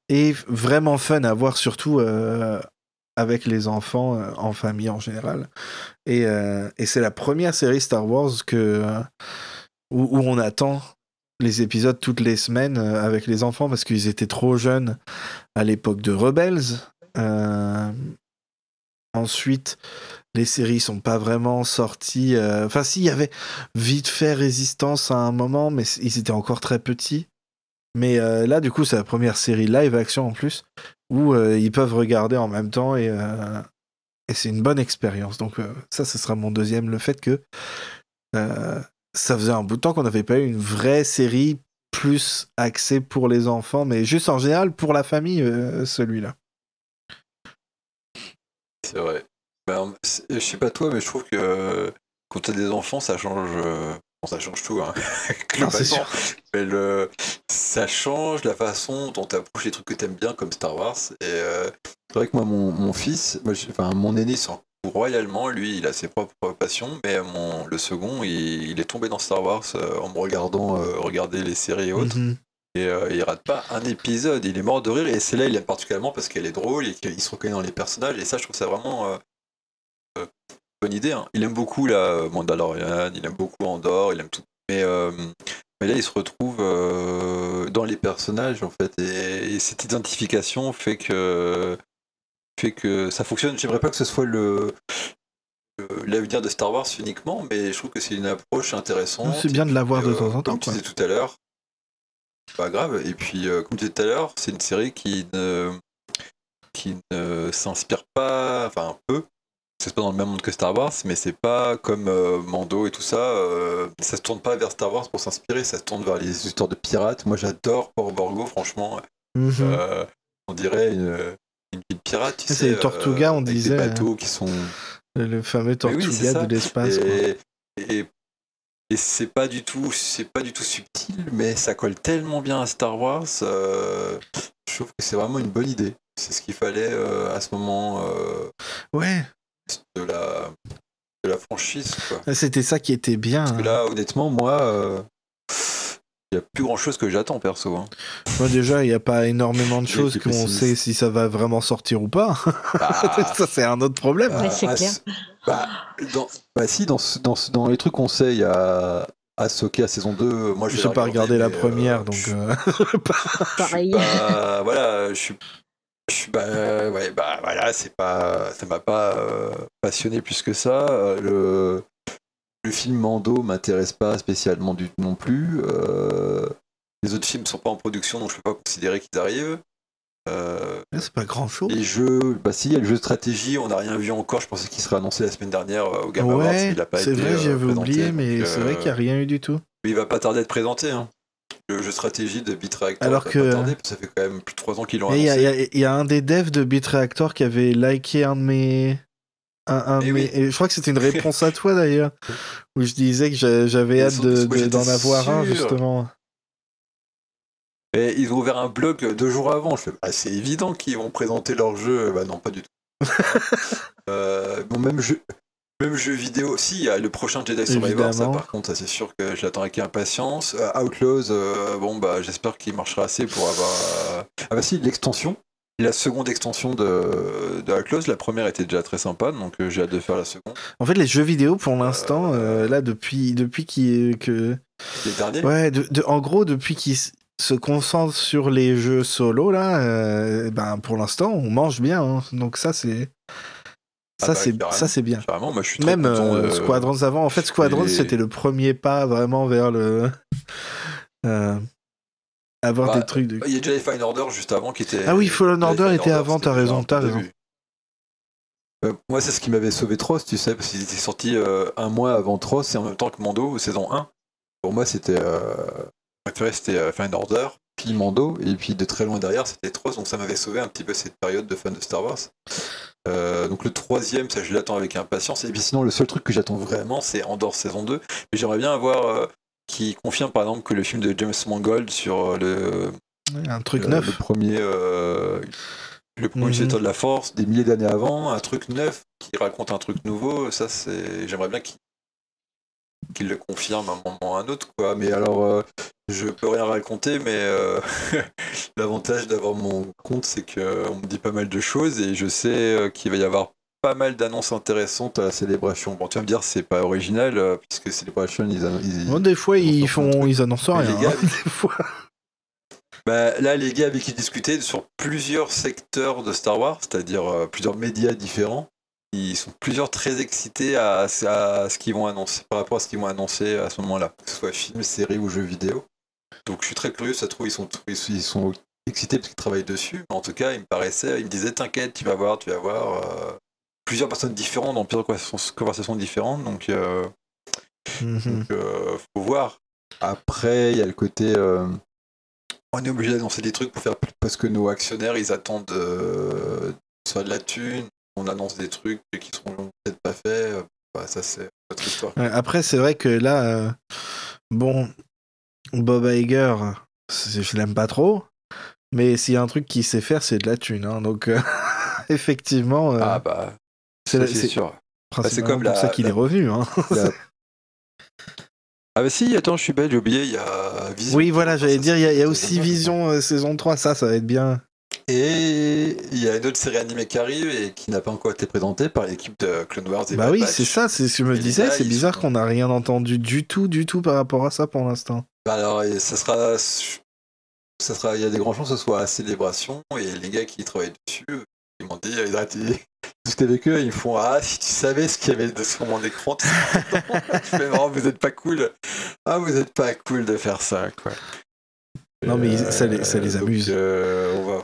et vraiment fun à voir, surtout avec les enfants en famille en général. Et c'est la première série Star Wars où on attend les épisodes toutes les semaines avec les enfants parce qu'ils étaient trop jeunes à l'époque de Rebels. Ensuite, les séries sont pas vraiment sorties. Enfin, si, il y avait vite fait Résistance à un moment, mais ils étaient encore très petits. Mais là, du coup, c'est la première série live action en plus, où ils peuvent regarder en même temps et c'est une bonne expérience. Donc ça, ce sera mon deuxième. Le fait que ça faisait un bout de temps qu'on n'avait pas eu une vraie série plus axée pour les enfants, mais juste en général pour la famille, celui-là. C'est vrai. Ben, je sais pas toi, mais je trouve que quand t'as des enfants, ça change. Bon, ça change tout, hein. Non, c'est sûr. Mais ça change la façon dont t'approches les trucs que t'aimes bien, comme Star Wars. Et c'est vrai que moi, mon fils, mon aîné s'en fout royalement. Lui, il a ses propres passions, mais le second, il est tombé dans Star Wars en me regardant regarder les séries et autres. Mhm. Et il rate pas un épisode, il est mort de rire, et celle-là il aime particulièrement parce qu'elle est drôle et qu'il se reconnaît dans les personnages, et ça je trouve ça vraiment bonne idée. Hein. Il aime beaucoup la Mandalorian, il aime beaucoup Andorre, il aime tout. Mais là il se retrouve dans les personnages en fait, et cette identification fait que ça fonctionne. J'aimerais pas que ce soit l'avenir de Star Wars uniquement, mais je trouve que c'est une approche intéressante. C'est bien de l'avoir de temps en temps. Comme tu disais tout à l'heure. Pas grave, et puis comme tu disais tout à l'heure, c'est une série qui ne s'inspire pas, enfin un peu, c'est pas dans le même monde que Star Wars, mais c'est pas comme Mando et tout ça, ça se tourne pas vers Star Wars pour s'inspirer, ça se tourne vers les histoires de pirates. Moi j'adore Port Borgo, franchement, on dirait une ville pirate, tu sais. C'est les Tortugas, on disait. Des bateaux qui sont... Le fameux Tortuga de l'espace. Et c'est pas du tout subtil, mais ça colle tellement bien à Star Wars. Je trouve que c'est vraiment une bonne idée. C'est ce qu'il fallait à ce moment ouais. de la franchise. Quoi. C'était ça qui était bien. Parce que là, honnêtement, moi, il n'y a plus grand chose que j'attends perso. Hein. Moi, déjà, il n'y a pas énormément de choses qu'on sait si ça va vraiment sortir ou pas. Ça, c'est un autre problème. Ouais, c'est clair. Si, dans les trucs qu'on sait, il y a Ahsoka saison 2. Moi, je n'ai pas regardé la première, donc. Pareil. Voilà, voilà, ça m'a pas passionné plus que ça. Le film Mando m'intéresse pas spécialement non plus. Les autres films sont pas en production, donc je peux pas considérer qu'ils arrivent. C'est pas grand chose. Les jeux, si, il y a le jeu de stratégie, on n'a rien vu encore. Je pensais qu'il serait annoncé la semaine dernière au Game Awards. Il a pas été c'est vrai, j'avais présenté, oublié, mais c'est vrai qu'il n'y a rien eu du tout. Mais il va pas tarder à être présenté. Hein. Le jeu de stratégie de Beat Reactor Alors va que... pas tarder, parce que ça fait quand même plus de 3 ans qu'ils l'ont annoncé. Il y a un des devs de Beat Reactor qui avait liké un de mes... Et je crois que c'était une réponse à toi d'ailleurs, où je disais que j'avais hâte d'en avoir un justement. Et ils ont ouvert un blog 2 jours avant. Je fais, c'est évident qu'ils vont présenter leur jeu. Bah non, pas du tout. Même jeu vidéo. Si, il y a le prochain Jedi Survivor. Ça, par contre, ça c'est sûr que je l'attends avec impatience. Outlaws, j'espère qu'il marchera assez pour avoir. Si, l'extension. La seconde extension de Outlaws, la première était déjà très sympa, donc j'ai hâte de faire la seconde. En fait, les jeux vidéo, pour l'instant, là, depuis que... Les derniers. Ouais, en gros, depuis qu'ils se concentrent sur les jeux solo, là, pour l'instant, on mange bien. Hein. Donc ça, c'est... Ça, c'est bien. Carrément, moi, je suis très Même Squadrons avant. En fait, Squadrons, c'était le premier pas vraiment vers le... avoir des trucs de... Il y a déjà les Fallen Order juste avant qui était... Ah oui, Fallen Order était avant, t'as raison. Moi, c'est ce qui m'avait sauvé Tross, tu sais, parce qu'il était sorti un mois avant Tross et en même temps que Mando, saison 1. Pour moi, c'était... préféré, c'était Fallen Order, puis Mando, et puis de très loin derrière, c'était Tross, donc ça m'avait sauvé un petit peu cette période de fan de Star Wars. Donc le troisième, ça je l'attends avec impatience, et puis sinon, le seul truc que j'attends vraiment, c'est Andorre saison 2, mais j'aimerais bien avoir... qui confirme par exemple que le film de James Mangold sur un truc neuf, le premier utilisateur de la Force des milliers d'années avant, un truc neuf qui raconte un truc nouveau, ça c'est, j'aimerais bien qu'il le confirme à un moment ou à un autre quoi. Mais alors Je peux rien raconter, mais l'avantage d'avoir mon compte, c'est qu'on me dit pas mal de choses et je sais qu'il va y avoir pas mal d'annonces intéressantes à la Célébration. Bon, tu vas me dire, c'est pas original, puisque Célébration, Bon, des fois, ils annoncent rien. Les gars, Des fois. Bah, là, les gars avec qui discutaient sur plusieurs secteurs de Star Wars, c'est-à-dire plusieurs médias différents, ils sont plusieurs très excités à ce qu'ils vont annoncer, par rapport à ce qu'ils vont annoncer à ce moment-là, que ce soit film, série ou jeux vidéo. Donc je suis très curieux, ça se trouve, ils sont excités parce qu'ils travaillent dessus, mais en tout cas, ils me disaient, t'inquiète, tu vas voir, plusieurs personnes différentes dans plusieurs conversations différentes, donc faut voir. Après, il y a le côté... on est obligé d'annoncer des trucs pour faire parce que nos actionnaires ils attendent soit de la thune, on annonce des trucs qui seront peut-être pas faits. Bah, ça c'est notre histoire. Après c'est vrai que là, bon, Bob Iger, je l'aime pas trop, mais s'il y a un truc qu'il sait faire, c'est de la thune. Hein, donc effectivement, ah bah c'est sûr. C'est comme pour ça qu'il est revenu. Hein. Ah bah si, attends, je suis bête, j'ai oublié, il y a Vision. Oui, voilà, j'allais dire, il y a aussi Vision saison 3, ça va être bien. Et il y a une autre série animée qui arrive et qui n'a pas encore été présentée par l'équipe de Clone Wars et Bah Bad oui, Batch. c'est ça, c'est ce que je me disais, c'est bizarre qu'on n'a rien entendu du tout par rapport à ça pour l'instant. Bah alors, ça sera, il y a des grandes chances que ce soit à Célébration et les gars qui travaillent dessus, ils m'ont dit, discuter avec eux, ils me font si tu savais ce qu'il y avait sur mon écran, tu fais non, vous êtes pas cool. Ah, vous êtes pas cool de faire ça, quoi. Non, mais ça les amuse. Donc, on va.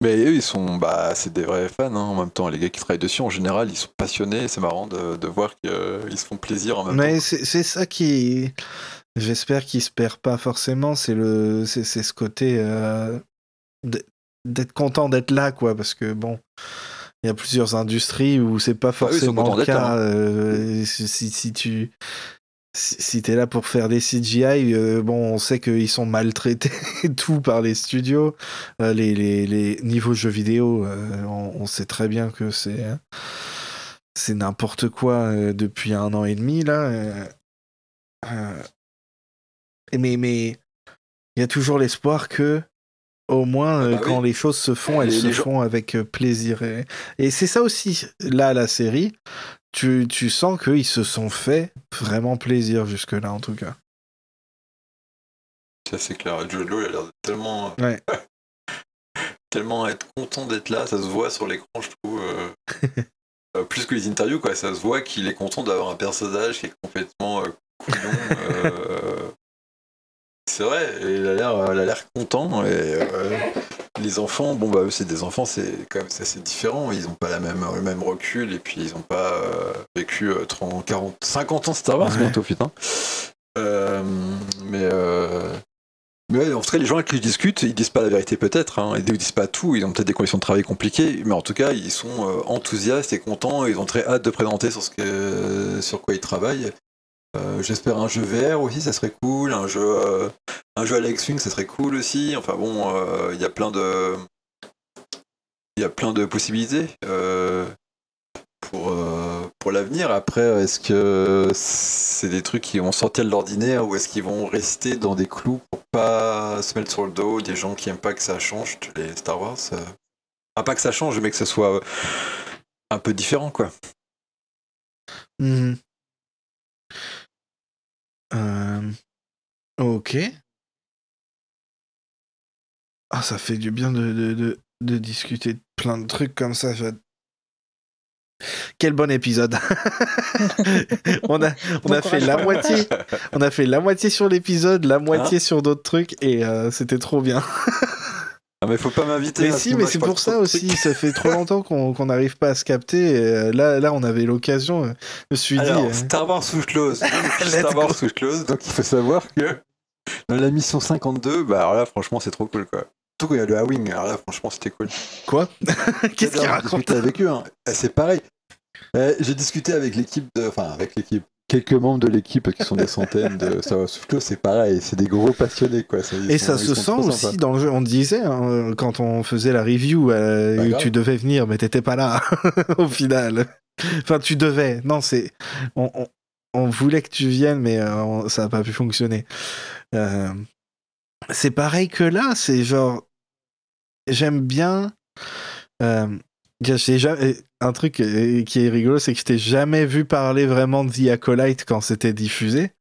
Mais eux, ils sont, c'est des vrais fans, hein, en même temps. Les gars qui travaillent dessus, en général, ils sont passionnés. C'est marrant de voir qu'ils se font plaisir en même temps. Mais c'est ça qui, j'espère qu'il se perd pas forcément. C'est ce côté d'être content d'être là, quoi, parce que bon. Il y a plusieurs industries où c'est pas forcément le cas. Si t'es là pour faire des CGI, bon, on sait qu'ils sont maltraités et tout par les studios. Les niveaux jeux vidéo, on sait très bien que c'est n'importe quoi depuis 1 an et demi là. Mais il y a toujours l'espoir que au moins, quand les choses se font, elles se font avec plaisir. Et c'est ça aussi, là, la série, tu sens qu'ils se sont fait vraiment plaisir jusque-là, en tout cas. Ça, c'est clair. Joe Lo, il a l'air de tellement... Ouais. tellement être content d'être là, ça se voit sur l'écran, je trouve. Plus que les interviews, quoi. Ça se voit qu'il est content d'avoir un personnage qui est complètement couillon. C'est vrai, et il a l'air content. Et les enfants, eux c'est des enfants, c'est quand même assez différent. Ils n'ont pas le même recul et puis ils n'ont pas vécu 30, 40, 50 ans Star Wars bientôt, putain. Mais ouais, en tout cas, les gens avec qui je discute, ils disent pas la vérité peut-être, hein. Ils disent pas tout, ils ont peut-être des conditions de travail compliquées, mais en tout cas, ils sont enthousiastes et contents, et ils ont très hâte de présenter sur quoi ils travaillent. J'espère un jeu VR aussi, ça serait cool, un jeu à la X-Wing, ça serait cool aussi. Enfin bon, il y a plein de possibilités pour l'avenir. Après, est-ce que c'est des trucs qui vont sortir de l'ordinaire ou est-ce qu'ils vont rester dans des clous pour pas se mettre sur le dos des gens qui aiment pas que ça change, les Star Wars pas que ça change, mais que ça soit un peu différent, quoi. Ok. Ah, ça fait du bien de discuter de plein de trucs comme ça. Quel bon épisode. on a fait la moitié. On a fait la moitié sur l'épisode, la moitié sur d'autres trucs, et c'était trop bien. Ah, mais faut pas m'inviter. Mais si, mais c'est pour ça aussi. Ça fait trop longtemps qu'on n'arrive pas à se capter. Et là, on avait l'occasion. Je me suis dit. Star Wars sous close. Star Wars sous close. Donc il faut savoir que dans la mission 52, alors là, franchement, c'est trop cool, quoi. Surtout quand il y a le A-Wing. Alors là, franchement, c'était cool. Quoi? Qu'est-ce qu'il raconte? J'ai discuté avec eux. Hein. C'est pareil. J'ai discuté avec l'équipe. Quelques membres de l'équipe qui sont des centaines de Star Wars sous close, c'est pareil, c'est des gros passionnés, quoi. Ça se sent aussi dans le jeu. On disait, hein, quand on faisait la review, tu devais venir, mais t'étais pas là, au final. Enfin, tu devais. Non, c'est... on voulait que tu viennes, mais ça n'a pas pu fonctionner. C'est pareil que là, c'est genre, j'aime bien. Un truc qui est rigolo, c'est que je t'ai jamais vu parler vraiment de The Acolyte quand c'était diffusé.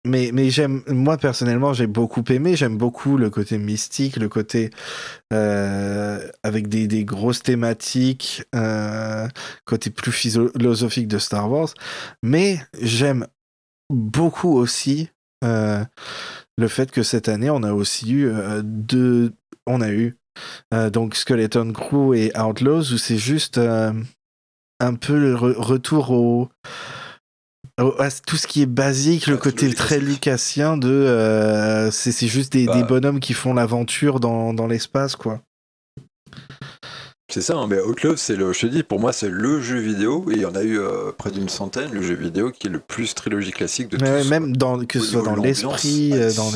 Mais moi personnellement, j'ai beaucoup aimé. J'aime beaucoup le côté mystique, le côté avec des grosses thématiques, côté plus philosophique de Star Wars. Mais j'aime beaucoup aussi le fait que cette année, on a aussi eu donc Skeleton Crew et Outlaws, où c'est juste un peu le retour à tout ce qui est basique, le côté très lucassien de c'est juste des bonhommes qui font l'aventure dans l'espace, quoi. C'est ça, hein, mais Outlaws, je te dis, pour moi, c'est le jeu vidéo, et il y en a eu près d'une centaine, le jeu vidéo qui est le plus trilogie classique de tous. Même que ce soit dans l'esprit, dans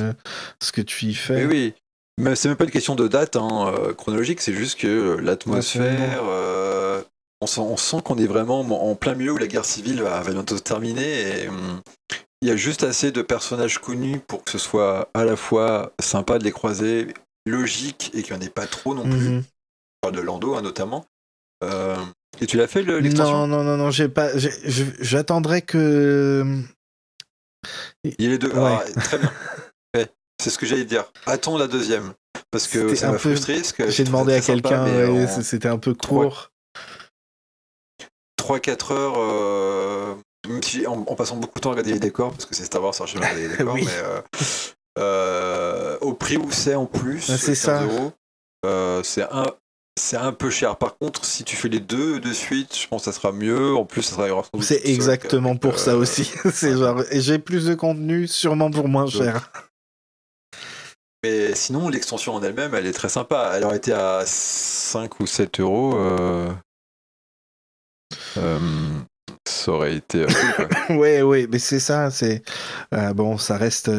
ce que tu y fais. Oui. Mais c'est même pas une question de date chronologique, c'est juste que l'atmosphère, on sent qu'on est vraiment en plein milieu où la guerre civile va bientôt se terminer, et il y a juste assez de personnages connus pour que ce soit à la fois sympa de les croiser, logique, et qu'il n'y en ait pas trop non plus. On parle de Lando, notamment. Et tu l'as fait, l'extension ? Non, j'ai pas. J'attendrai que... Il y a les deux. Ouais. Ah, très bien. C'est ce que j'allais dire. Attends la deuxième. Parce que ça m'a frustré. J'ai demandé à quelqu'un, c'était un peu court. 3-4 heures, en passant beaucoup de temps à regarder les décors, parce que c'est Star Wars, ça regarder les décors, oui. Mais au prix où c'est en plus, c'est 15 ça. €, c'est un peu cher. Par contre, si tu fais les deux de suite, je pense que ça sera mieux. En plus, ça sera c'est exactement pour ça aussi. C'est genre, j'ai plus de contenu, sûrement pour moins cher. Mais sinon, l'extension en elle-même, elle est très sympa. Elle aurait été à 5 ou 7 €. Ça aurait été cool, quoi. Ouais, mais c'est ça. C'est bon, ça reste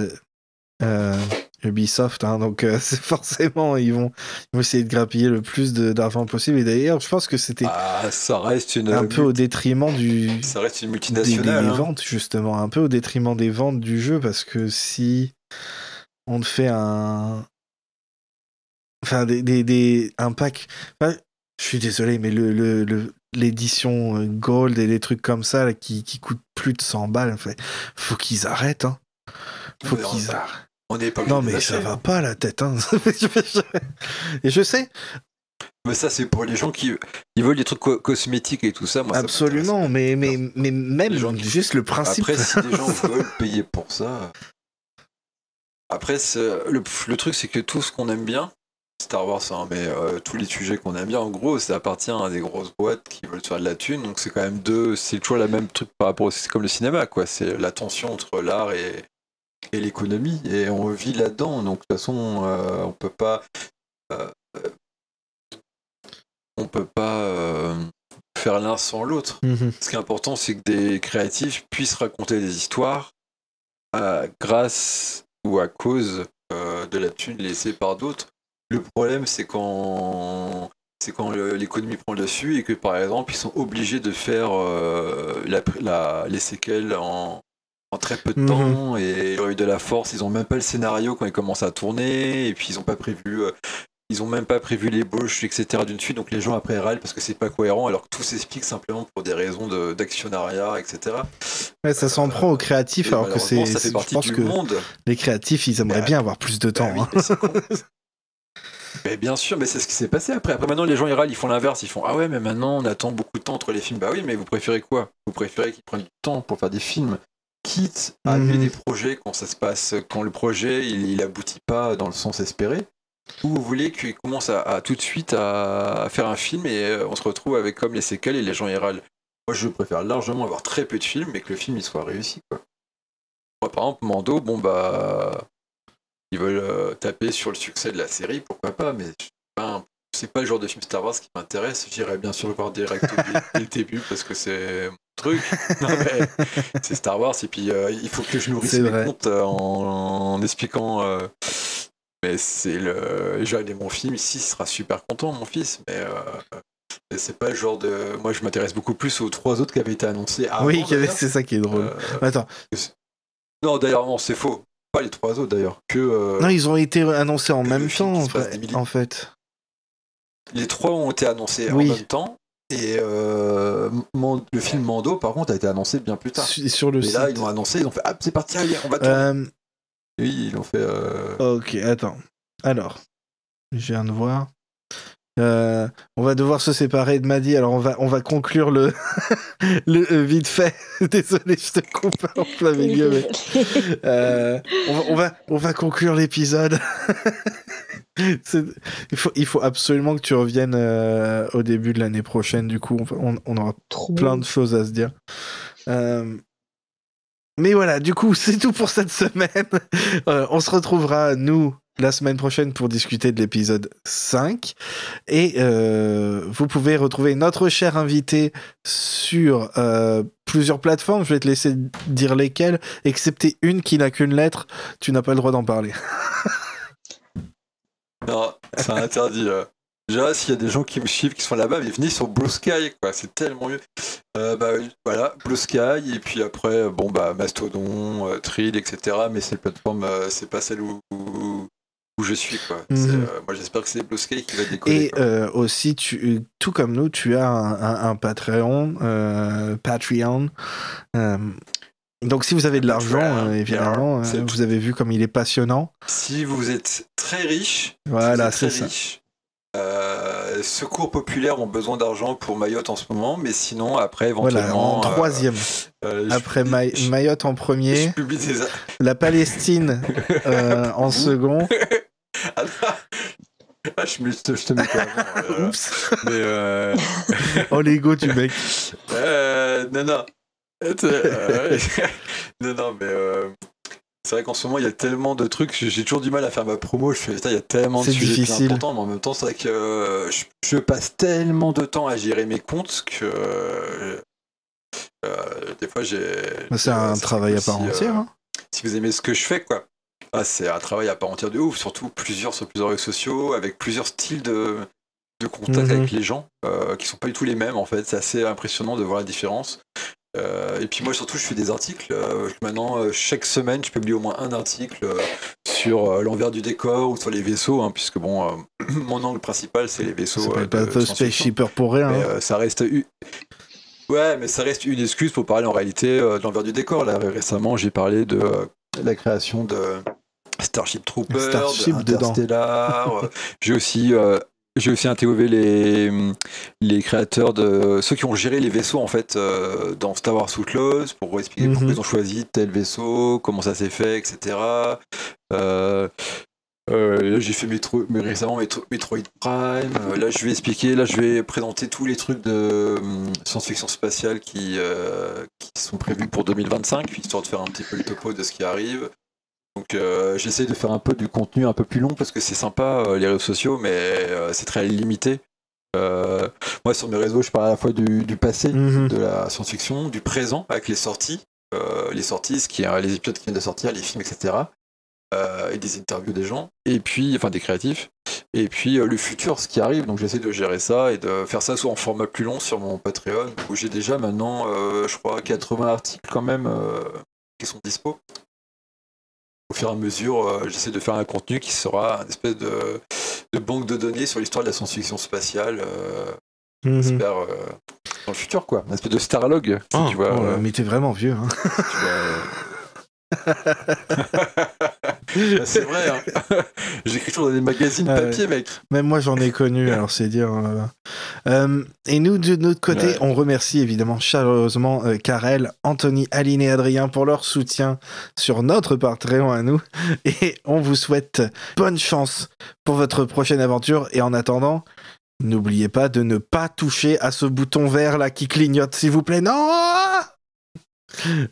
Ubisoft, hein, donc c'est forcément ils vont essayer de grappiller le plus d'argent possible. Et d'ailleurs, je pense que c'était ça reste un peu au détriment ça reste une multinationale, des ventes, justement, un peu au détriment des ventes du jeu, parce que si on te fait un pack, je suis désolé, mais l'édition Gold et les trucs comme ça là, qui coûtent plus de 100 balles, faut qu'ils arrêtent, hein. Faut qu'ils arrêtent. On est pas non mais ça va pas la tête, hein. Et je sais. Mais ça c'est pour les gens qui veulent des trucs cosmétiques et tout ça. Moi, absolument, ça mais même juste le principe. Après, si les gens veulent payer pour ça. Après, le truc c'est que tout ce qu'on aime bien, Star Wars, hein, mais tous les sujets qu'on aime bien, en gros, ça appartient à des grosses boîtes qui veulent faire de la thune. Donc c'est quand même c'est toujours la même truc par rapport c'est comme le cinéma, quoi. C'est la tension entre l'art et l'économie, et on vit là-dedans. Donc de toute façon, on peut pas faire l'un sans l'autre. Ce qui est important, c'est que des créatifs puissent raconter des histoires grâce ou à cause de la thune laissée par d'autres. Le problème, c'est quand l'économie prend le dessus et que, par exemple, ils sont obligés de faire les séquelles en très peu de temps, et ils ont eu de la force, ils ont même pas le scénario quand ils commencent à tourner, et puis ils ont même pas prévu l'ébauche, etc. d'une suite, donc les gens après râlent parce que c'est pas cohérent, alors que tout s'explique simplement pour des raisons d'actionnariat, etc. Ouais, ça s'en prend aux créatifs, alors que ça fait partie du monde. Les créatifs, ils aimeraient bien avoir plus de temps. Oui, mais c'est con. Mais bien sûr, mais c'est ce qui s'est passé après. Après, maintenant, les gens ils râlent, ils font l'inverse, ils font ah ouais, mais maintenant on attend beaucoup de temps entre les films. Bah oui, mais vous préférez quoi ? Vous préférez qu'ils prennent du temps pour faire des films, quitte à annuler des projets quand le projet il aboutit pas dans le sens espéré, ou vous voulez qu'ils commencent à tout de suite à faire un film et on se retrouve avec comme les séquelles et les gens y râlent. Moi, je préfère largement avoir très peu de films mais que le film il soit réussi, quoi. Moi, par exemple, Mando, ils veulent taper sur le succès de la série, pourquoi pas, mais c'est pas le genre de film Star Wars qui m'intéresse. J'irais bien sûr le voir direct dès le début parce que c'est mon truc. Non, mais c'est Star Wars, et puis il faut que je nourrisse mes comptes en expliquant. Mais c'est je vais aller mon film ici, il sera super content, mon fils, mais Et c'est pas le genre de. Moi, je m'intéresse beaucoup plus aux 3 autres qui avaient été annoncés avant. Oui, c'est ça qui est drôle. Attends. Non, d'ailleurs, non, c'est faux. Pas les 3 autres, d'ailleurs. Non, ils ont été annoncés en même temps, en fait. Les 3 ont été annoncés en même temps. Et le film Mando, par contre, a été annoncé bien plus tard. Sur le site. Là, ils l'ont annoncé, ils ont fait « Ah, c'est parti, allez, on va tourner !» Oui, ils l'ont fait... Ok, attends. Alors, je viens de voir. On va devoir se séparer de Maddy, alors on va conclure le vite fait. Désolé, je te coupe en plein milieu, mais on va conclure l'épisode. Il faut absolument que tu reviennes au début de l'année prochaine. Du coup, on aura plein de choses à se dire. Mais voilà, du coup, c'est tout pour cette semaine. On se retrouvera, nous, la semaine prochaine pour discuter de l'épisode 5. Et vous pouvez retrouver notre cher invité sur plusieurs plateformes. Je vais te laisser dire lesquelles, excepté une qui n'a qu'une lettre. Tu n'as pas le droit d'en parler. Non, c'est interdit. Déjà, s'il y a des gens qui me suivent, qui sont là-bas, mais venez sur Blue Sky, quoi. C'est tellement mieux. Voilà, Blue Sky, et puis après, Mastodon, Thread, etc. Mais ces plateformes, c'est pas celle où je suis, quoi. Moi, j'espère que c'est Blue Sky qui va décoller. Et aussi, tout comme nous, tu as un Patreon. Donc, si vous avez de l'argent, évidemment, vous avez vu comme il est passionnant. Si vous êtes très riche, voilà, c'est ça. Secours populaires ont besoin d'argent pour Mayotte en ce moment, mais sinon, après, éventuellement... Voilà, en troisième. Après Mayotte en premier, la Palestine en second. Je te mets pas. Oups. Mais oh, l'ego du mec. Non. Non, mais c'est vrai qu'en ce moment il y a tellement de trucs, j'ai toujours du mal à faire ma promo. Je fais, il y a tellement de sujets plus importants, mais en même temps, c'est vrai que je passe tellement de temps à gérer mes comptes que des fois c'est un travail à part entière. Hein. Si vous aimez ce que je fais, quoi. C'est un travail à part entière de ouf, surtout sur plusieurs réseaux sociaux, avec plusieurs styles de contact avec les gens, qui sont pas du tout les mêmes en fait. C'est assez impressionnant de voir la différence. Et puis moi surtout je fais des articles. Maintenant chaque semaine je publie au moins un article sur l'envers du décor ou sur les vaisseaux, hein, puisque bon mon angle principal c'est les vaisseaux. Ça s'appelle pas The Spaceshipper pour rien. Mais, ça reste mais ça reste une excuse pour parler en réalité de l'envers du décor. Là récemment j'ai parlé de la création de Starship Troopers, Interstellar. J'ai aussi interviewé les créateurs de ceux qui ont géré les vaisseaux en fait dans Star Wars Outlaws pour expliquer pourquoi ils ont choisi tel vaisseau, comment ça s'est fait, etc. Là, j'ai fait récemment Metroid Prime. Là, je vais présenter tous les trucs de science-fiction spatiale qui sont prévus pour 2025, histoire de faire un petit peu le topo de ce qui arrive. Donc j'essaie de faire un peu du contenu un peu plus long parce que c'est sympa les réseaux sociaux, mais c'est très limité. Moi sur mes réseaux je parle à la fois du passé de la science-fiction, du présent avec les sorties, les épisodes qui viennent de sortir, les films, etc. Et des interviews des gens, et puis enfin des créatifs, et puis le futur, ce qui arrive. Donc j'essaie de gérer ça et de faire ça soit en format plus long sur mon Patreon où j'ai déjà maintenant je crois 80 articles quand même qui sont dispo. Au fur et à mesure, j'essaie de faire un contenu qui sera une espèce de banque de données sur l'histoire de la science-fiction spatiale. J'espère dans le futur, quoi. Un espèce de Starlog. Tu vois, mais t'es vraiment vieux. Hein. C'est vrai. Hein. J'écris toujours dans des magazines papier, mec. Même moi, j'en ai connu, alors c'est dire. Et nous, de notre côté, on remercie évidemment chaleureusement Karel, Anthony, Aline et Adrien pour leur soutien sur notre Patreon à nous. Et on vous souhaite bonne chance pour votre prochaine aventure. Et en attendant, n'oubliez pas de ne pas toucher à ce bouton vert là qui clignote, s'il vous plaît. Non!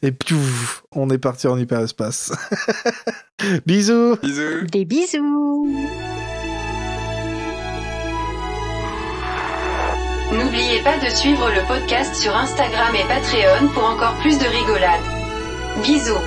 Et piouf, on est parti en hyperespace. Bisous. Des bisous. N'oubliez pas de suivre le podcast sur Instagram et Patreon pour encore plus de rigolade. Bisous.